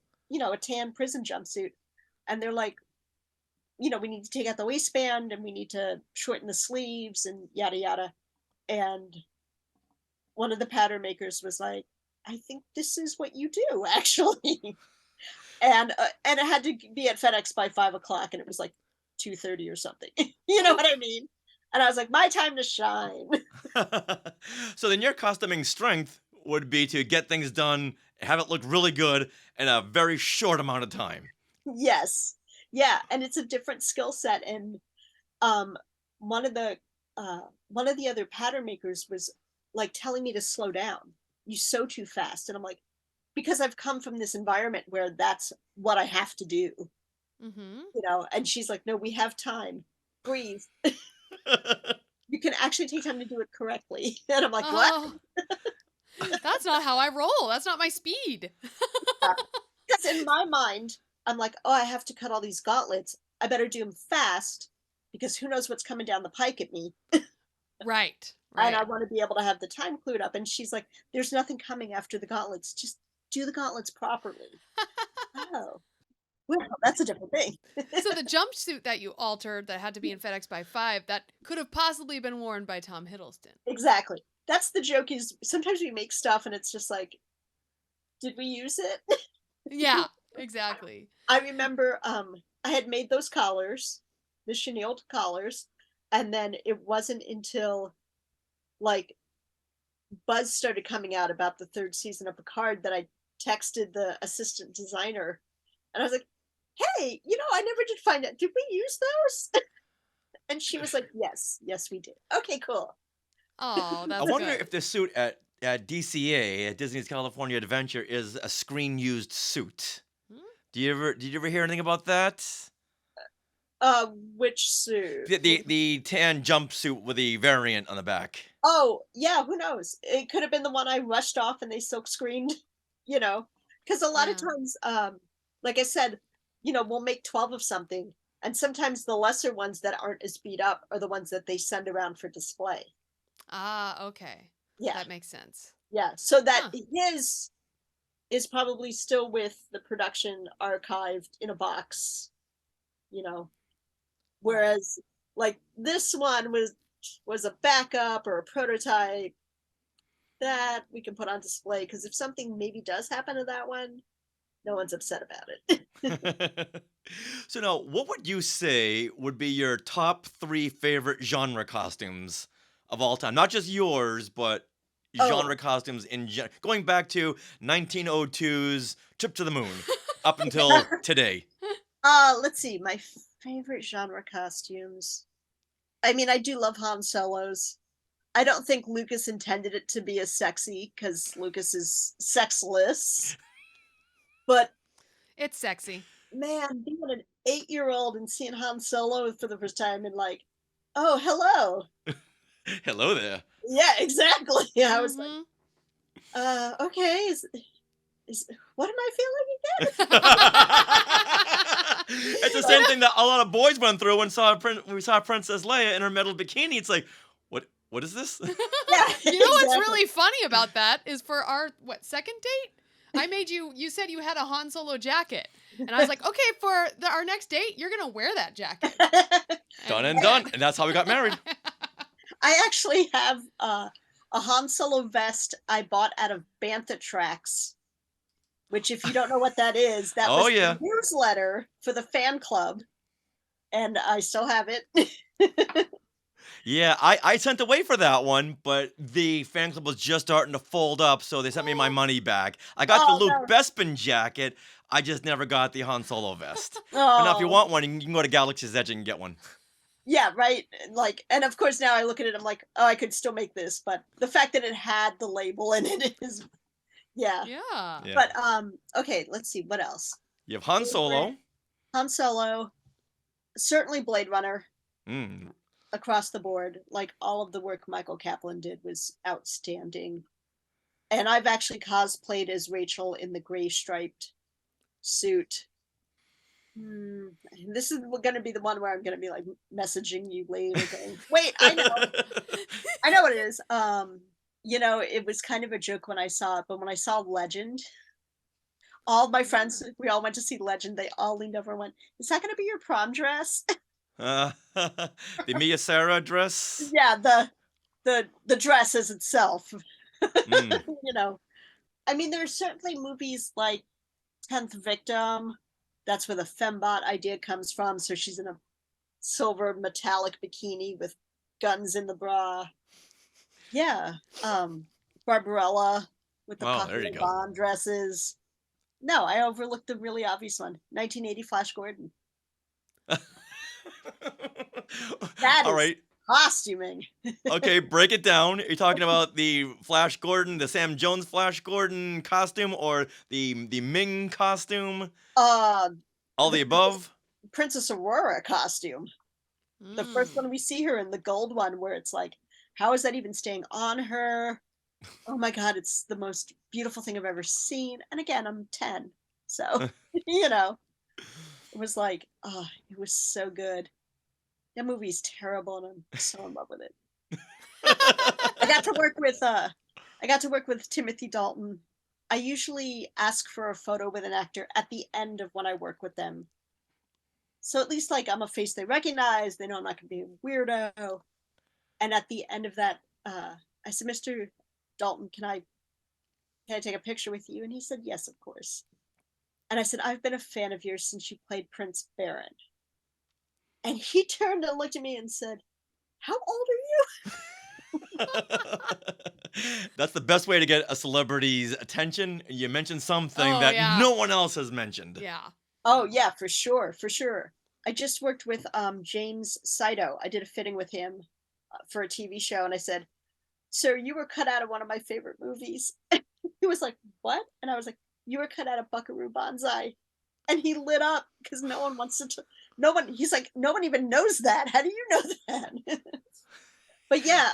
tan prison jumpsuit, and they're like, we need to take out the waistband and we need to shorten the sleeves and yada yada. And one of the pattern makers was like, I think this is what you do, actually. And it had to be at FedEx by 5 o'clock, and it was like 2:30 or something. You know what I mean? And I was like, my time to shine. So then your costuming strength would be to get things done, have it look really good in a very short amount of time. Yes. Yeah. And it's a different skill set. And one of the other pattern makers was like telling me to slow down. You sew too fast. And I'm like, because I've come from this environment where that's what I have to do. Mm-hmm. And she's like, no, we have time. Breathe. You can actually take time to do it correctly. And I'm like, what? That's not how I roll. That's not my speed. Because in my mind, I'm like, oh, I have to cut all these gauntlets. I better do them fast because who knows what's coming down the pike at me. Right. And I want to be able to have the time clued up. And she's like, there's nothing coming after the gauntlets. Just do the gauntlets properly. Oh. Well, that's a different thing. So the jumpsuit that you altered that had to be in FedEx by 5, that could have possibly been worn by Tom Hiddleston. Exactly. That's the joke, is sometimes we make stuff and it's just like, did we use it? Yeah, exactly. I remember I had made those collars, the chenilled collars, and then it wasn't until like buzz started coming out about the 3rd season of Picard that I texted the assistant designer, and I was like, hey, I never did find out. Did we use those? And she was like, yes, we did. Okay, cool. Oh, that's I wonder good. if the suit at DCA, at Disney's California Adventure, is a screen-used suit. Did you ever hear anything about that? Which suit? The tan jumpsuit with the variant on the back. Oh, yeah, who knows? It could have been the one I rushed off and they silk screened, because a lot of times, like I said, we'll make 12 of something, and sometimes the lesser ones that aren't as beat up are the ones that they send around for display. Ah, okay. Yeah. That makes sense. Yeah, so that his is probably still with the production archived in a box, whereas like this one was a backup or a prototype that we can put on display, because if something maybe does happen to that one, no one's upset about it. So now, what would you say would be your top 3 favorite genre costumes of all time? Not just yours, but genre costumes in general. Going back to 1902's Trip to the Moon up until today. Let's see. My favorite genre costumes. I mean, I do love Han Solo's. I don't think Lucas intended it to be as sexy, because Lucas is sexless. But it's sexy. Man, being an 8-year-old and seeing Han Solo for the first time and like, oh, hello. Hello there. Yeah, exactly. Yeah, I was like, okay, is what am I feeling again? It's the same thing that a lot of boys went through when we saw Princess Leia in her metal bikini. It's like, what is this? Yeah, you know what's really funny about that is for our second date, I made you said you had a Han Solo jacket, and I was like, okay, for our next date, you're gonna wear that jacket. Done and done, and that's how we got married. I actually have a Han Solo vest I bought out of Bantha Tracks, which, if you don't know what that is, that Oh, was yeah. the newsletter for the fan club, and I still have it. Yeah, I sent away for that one, but the fan club was just starting to fold up, so they sent me my money back. I got the Oh, Luke no. Bespin jacket. I just never got the Han Solo vest. Oh. But now, if you want one, you can go to Galaxy's Edge and get one. Yeah, right. Like, and of course now I look at it, I'm like, oh, I could still make this, but the fact that it had the label in it is, yeah. Yeah. But okay, let's see what else. You have Han Solo. Han Solo, certainly Blade Runner. Mm. Across the board, like all of the work Michael Kaplan did was outstanding. And I've actually cosplayed as Rachel in the gray striped suit. This is going to be the one where I'm going to be like messaging you later going, wait, I know what it is. You know, it was kind of a joke when I saw it, but when I saw Legend, all of my friends, we all went to see Legend, they all leaned over and went, is that going to be your prom dress? The Mia Sarah dress. Yeah, the dress as itself. You know, I mean, there's certainly movies like 10th Victim. That's where the fembot idea comes from. So she's in a silver metallic bikini with guns in the bra. Yeah, Barbarella with the popular Bond dresses. No, I overlooked the really obvious one. 1980 Flash Gordon. That All is right. costuming. Okay, break it down. Are you talking about the Flash Gordon, the Sam Jones Flash Gordon costume, or the Ming costume? All the above? Princess Aurora costume. The first one we see her in, the gold one, where it's like, how is that even staying on her? Oh my God, it's the most beautiful thing I've ever seen. And again, I'm 10. So, you know, it was like, oh, it was so good. That movie's terrible, and I'm so in love with it. I got to work with Timothy Dalton. I usually ask for a photo with an actor at the end of when I work with them. So at least like I'm a face they recognize, they know I'm not gonna be a weirdo. And at the end of that, I said, Mr. Dalton, can I take a picture with you? And he said, yes, of course. And I said, I've been a fan of yours since you played Prince Baron. And he turned and looked at me and said, how old are you? That's the best way to get a celebrity's attention. You mention something that no one else has mentioned. Yeah. Oh, yeah, for sure. For sure. I just worked with James Saito. I did a fitting with him for a TV show. And I said, sir, you were cut out of one of my favorite movies. He was like, what? And I was like, you were cut out of Buckaroo Banzai. And he lit up because no one wants to. He's like, no one even knows that. How do you know that? But yeah,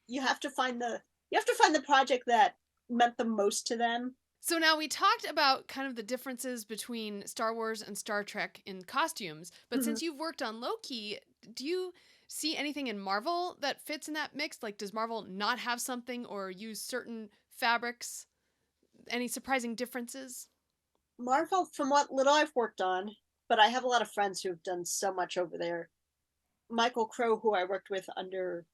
you have to find the project that meant the most to them. So now we talked about kind of the differences between Star Wars and Star Trek in costumes, but since you've worked on Loki, do you see anything in Marvel that fits in that mix? Like, does Marvel not have something or use certain fabrics? Any surprising differences? Marvel, from what little I've worked on, but I have a lot of friends who have done so much over there. Michael Crow, who I worked with under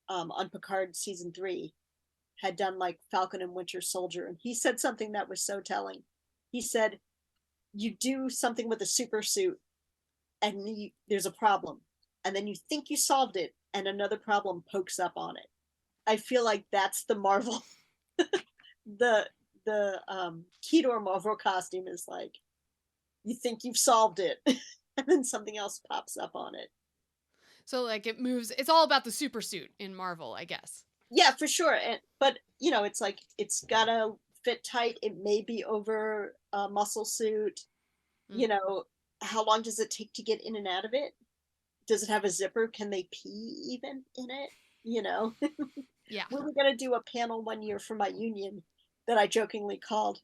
on Picard season 3, had done like Falcon and Winter Soldier, and he said something that was so telling. He said, you do something with a super suit and there's a problem, and then you think you solved it and another problem pokes up on it. I feel like that's the Marvel the key to a Marvel costume is like, you think you've solved it and then something else pops up on it. So like it moves, it's all about the super suit in Marvel, I guess. Yeah, for sure. But you know, it's like, it's gotta fit tight. It may be over a muscle suit. You know, how long does it take to get in and out of it? Does it have a zipper? Can they pee even in it? You know? Yeah. We were gonna do a panel one year for my union that I jokingly called,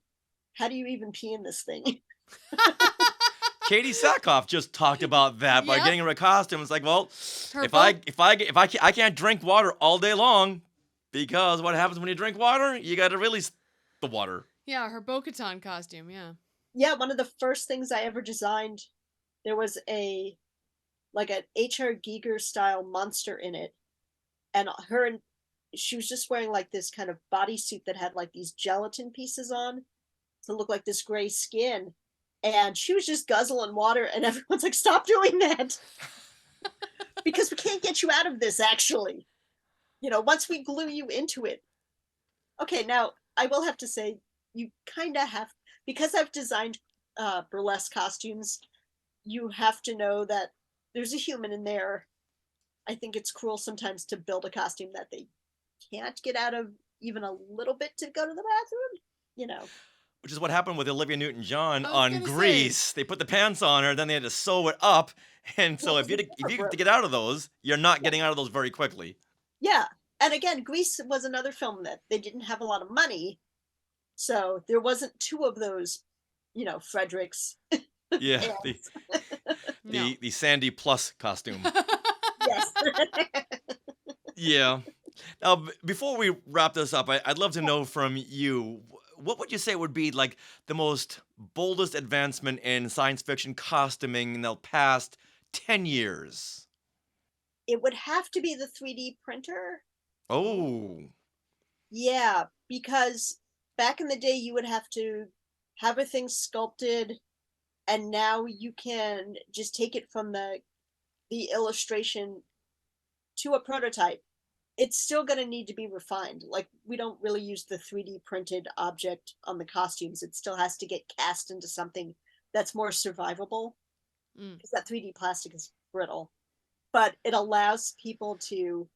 how do you even pee in this thing? Katie Sackhoff just talked about that by getting her a costume. It's like, well, I can't drink water all day long, because what happens when you drink water? You got to release the water. Yeah, her Bo-Katan costume. Yeah. Yeah, one of the first things I ever designed, there was an H.R. Giger style monster in it, and her she was just wearing like this kind of bodysuit that had like these gelatin pieces on to look like this gray skin. And she was just guzzling water, and everyone's like, stop doing that. Because we can't get you out of this, actually. Once we glue you into it. Okay, now I will have to say, you kind of have, because I've designed burlesque costumes, you have to know that there's a human in there. I think it's cruel sometimes to build a costume that they can't get out of even a little bit to go to the bathroom, Which is what happened with Olivia Newton-John on Grease. They put the pants on her, then they had to sew it up. And so if you have to get out of those, you're not getting out of those very quickly. Yeah. And again, Grease was another film that they didn't have a lot of money. So there wasn't two of those, Fredericks. Yeah. The Sandy Plus costume. Yes. Yeah. Now, before we wrap this up, I'd love to know from you, what would you say would be like the most boldest advancement in science fiction costuming in the past 10 years? It would have to be the 3D printer. Oh. Yeah, because back in the day, you would have to have a thing sculpted, and now you can just take it from the illustration to a prototype. It's still going to need to be refined. Like, we don't really use the 3D printed object on the costumes. It still has to get cast into something that's more survivable, because that 3D plastic is brittle. But it allows people to,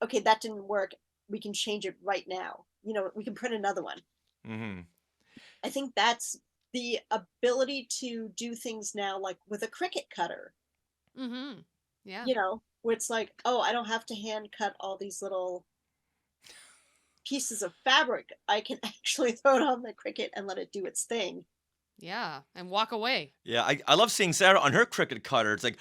okay, that didn't work. We can change it right now. We can print another one. Mm-hmm. I think that's the ability to do things now, like with a Cricut cutter. Mm-hmm. Yeah. Where it's like, oh, I don't have to hand cut all these little pieces of fabric. I can actually throw it on the Cricut and let it do its thing. Yeah, and walk away. Yeah, I love seeing Sarah on her Cricut cutter. It's like,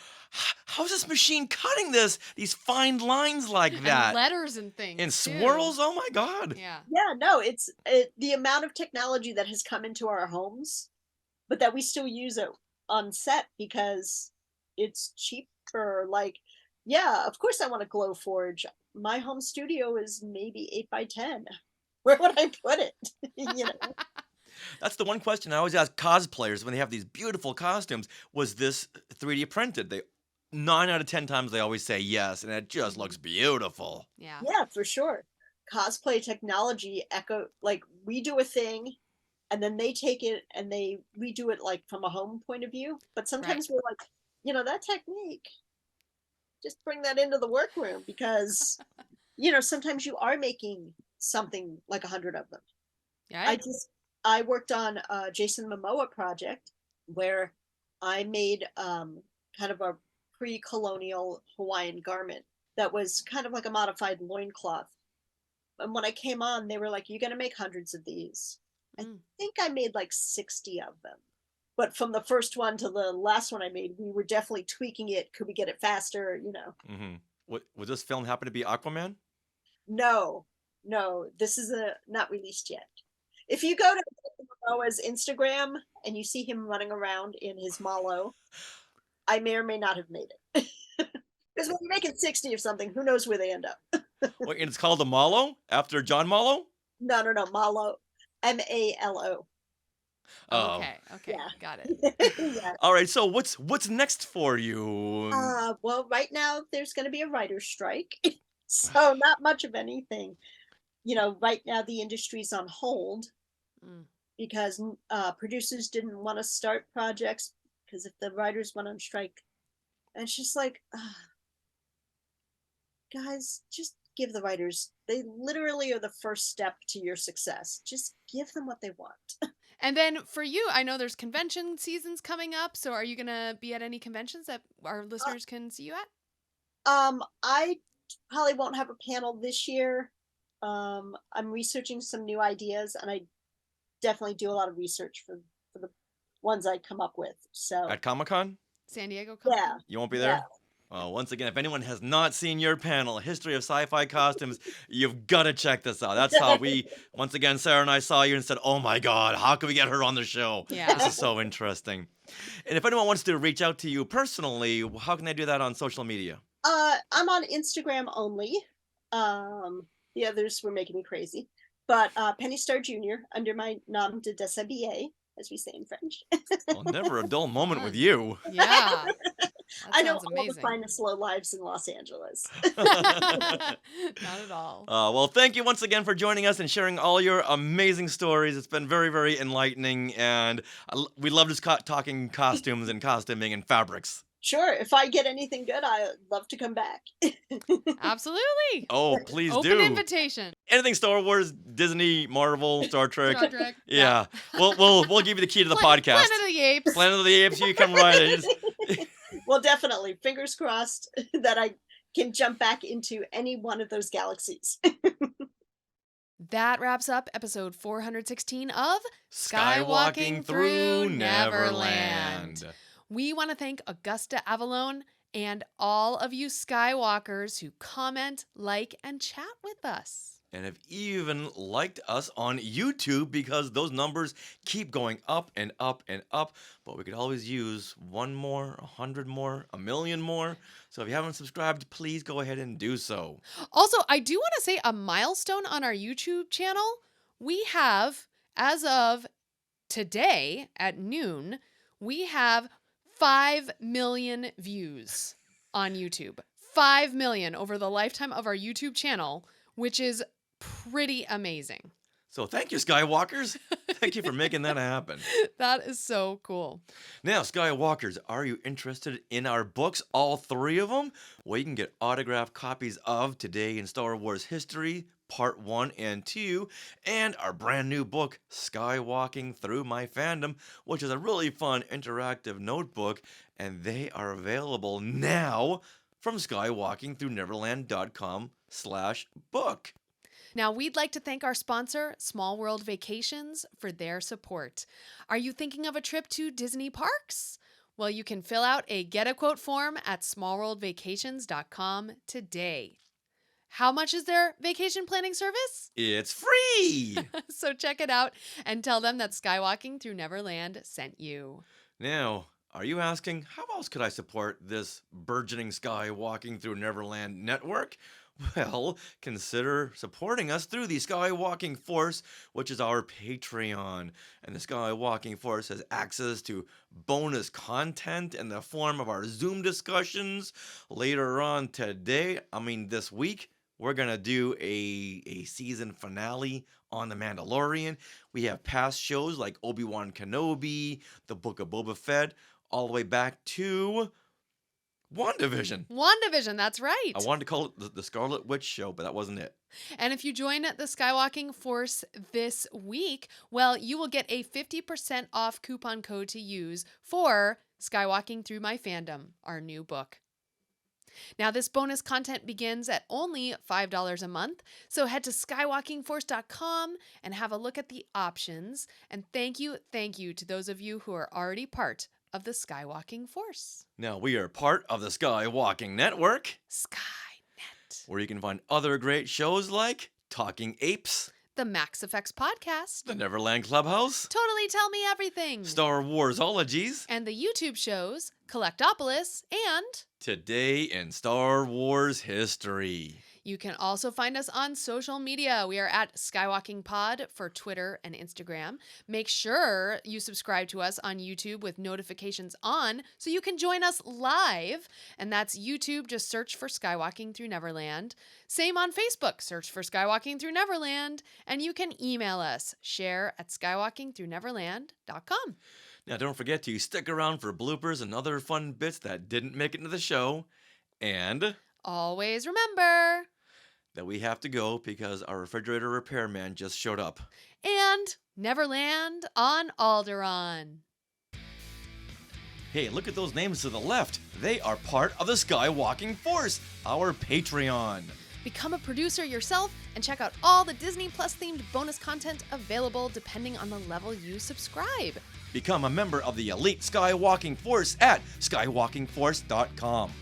how's this machine cutting these fine lines like that? And letters and things. And too. swirls? Oh my God. Yeah. Yeah, no, it's the amount of technology that has come into our homes, but that we still use it on set because it's cheaper. Like, yeah, of course I want a glow forge. My home studio is maybe 8x10. Where would I put it? That's the one question I always ask cosplayers when they have these beautiful costumes. Was this 3D printed? 9 out of 10 times they always say yes, and it just looks beautiful. Yeah. Yeah, for sure. Cosplay technology we do a thing, and then they take it and they redo it like from a home point of view. But sometimes we're like, that technique, just bring that into the workroom, because, sometimes you are making something like 100 of them. Yeah. I worked on a Jason Momoa project where I made kind of a pre-colonial Hawaiian garment that was kind of like a modified loincloth. And when I came on, they were like, you're going to make hundreds of these. I think I made like 60 of them. But from the first one to the last one I made, we were definitely tweaking it. Could we get it faster? Mm-hmm. Would this film happen to be Aquaman? No, this is not released yet. If you go to Momoa's Instagram and you see him running around in his malo, I may or may not have made it. Because when you're making 60 of something, who knows where they end up? Wait, and it's called a Malo? After John Malo? No, Malo. Malo. Oh. Okay, Yeah. Got it. Yeah. All right, so what's next for you? Well, right now there's going to be a writer's strike, so not much of anything. Right now the industry's on hold because producers didn't want to start projects because if the writers went on strike, and it's just like, guys, just give the writers, they literally are the first step to your success. Just give them what they want. And then for you, I know there's convention seasons coming up. So are you going to be at any conventions that our listeners can see you at? I probably won't have a panel this year. I'm researching some new ideas, and I definitely do a lot of research for the ones I come up with. So At Comic-Con? San Diego? Yeah. You won't be there? Yeah. Well, once again, if anyone has not seen your panel, History of Sci-Fi Costumes, you've got to check this out. That's how once again, Sarah and I saw you and said, oh my God, how can we get her on the show? Yeah. This is so interesting. And if anyone wants to reach out to you personally, how can they do that on social media? I'm on Instagram only. The others were making me crazy. But Penny Star Jr. under my nom de déshabillé, as we say in French. Well, never a dull moment with you. Yeah. I know sounds all the amazing. finest low lives in Los Angeles. Not at all. Well, thank you once again for joining us and sharing all your amazing stories. It's been very, very enlightening, and we love just talking costumes and costuming and fabrics. Sure, if I get anything good, I'd love to come back. Absolutely. Oh, please Open do. invitation. Anything Star Wars, Disney, Marvel, Star Trek. Star Trek. Yeah. We'll give you the key to the podcast. Planet of the Apes. Planet of the Apes, you come right in. Well, definitely. Fingers crossed that I can jump back into any one of those galaxies. That wraps up episode 416 of Skywalking Through Neverland. We want to thank Augusta Avallone and all of you Skywalkers who comment, like, and chat with us. And have even liked us on YouTube, because those numbers keep going up and up and up. But we could always use 1 more, 100 more, 1,000,000 more. So if you haven't subscribed, please go ahead and do so. Also, I do want to say a milestone on our YouTube channel. We have, as of today at noon, we have 5 million views on YouTube. 5 million over the lifetime of our YouTube channel, which is pretty amazing. So thank you, Skywalkers. Thank you for making that happen. That is so cool. Now, Skywalkers, are you interested in our books, all 3 of them? Well, you can get autographed copies of Today in Star Wars History, Part 1 and 2, and our brand new book, Skywalking Through My Fandom, which is a really fun interactive notebook, and they are available now from skywalkingthroughneverland.com/book. Now, we'd like to thank our sponsor, Small World Vacations, for their support. Are you thinking of a trip to Disney parks? Well, you can fill out a Get a Quote form at smallworldvacations.com today. How much is their vacation planning service? It's free! So check it out and tell them that Skywalking Through Neverland sent you. Now, are you asking, how else could I support this burgeoning Skywalking Through Neverland network? Well, consider supporting us through the Skywalking Force, which is our Patreon. And the Skywalking Force has access to bonus content in the form of our Zoom discussions. Later on today, this week, we're going to do a season finale on The Mandalorian. We have past shows like Obi-Wan Kenobi, The Book of Boba Fett, all the way back to WandaVision. WandaVision, that's right. I wanted to call it the Scarlet Witch show, but that wasn't it. And if you join the Skywalking Force this week, well, you will get a 50% off coupon code to use for Skywalking Through My Fandom, our new book. Now, this bonus content begins at only $5 a month, so head to skywalkingforce.com and have a look at the options. And thank you to those of you who are already part of the Skywalking Force. Now, we are part of the Skywalking Network, Skynet, where you can find other great shows like Talking Apes, the Max Effects Podcast, the Neverland Clubhouse, Totally Tell Me Everything, Star Warsologies, and the YouTube shows Collectopolis and Today in Star Wars History. You can also find us on social media. We are at Skywalking Pod for Twitter and Instagram. Make sure you subscribe to us on YouTube with notifications on so you can join us live. And that's YouTube. Just search for Skywalking Through Neverland. Same on Facebook. Search for Skywalking Through Neverland. And you can email us, share@skywalkingthroughneverland.com. Now, don't forget to stick around for bloopers and other fun bits that didn't make it into the show. And always remember that we have to go because our refrigerator repairman just showed up. And Neverland on Alderaan. Hey, look at those names to the left. They are part of the Skywalking Force, our Patreon. Become a producer yourself and check out all the Disney Plus themed bonus content available depending on the level you subscribe. Become a member of the elite Skywalking Force at skywalkingforce.com.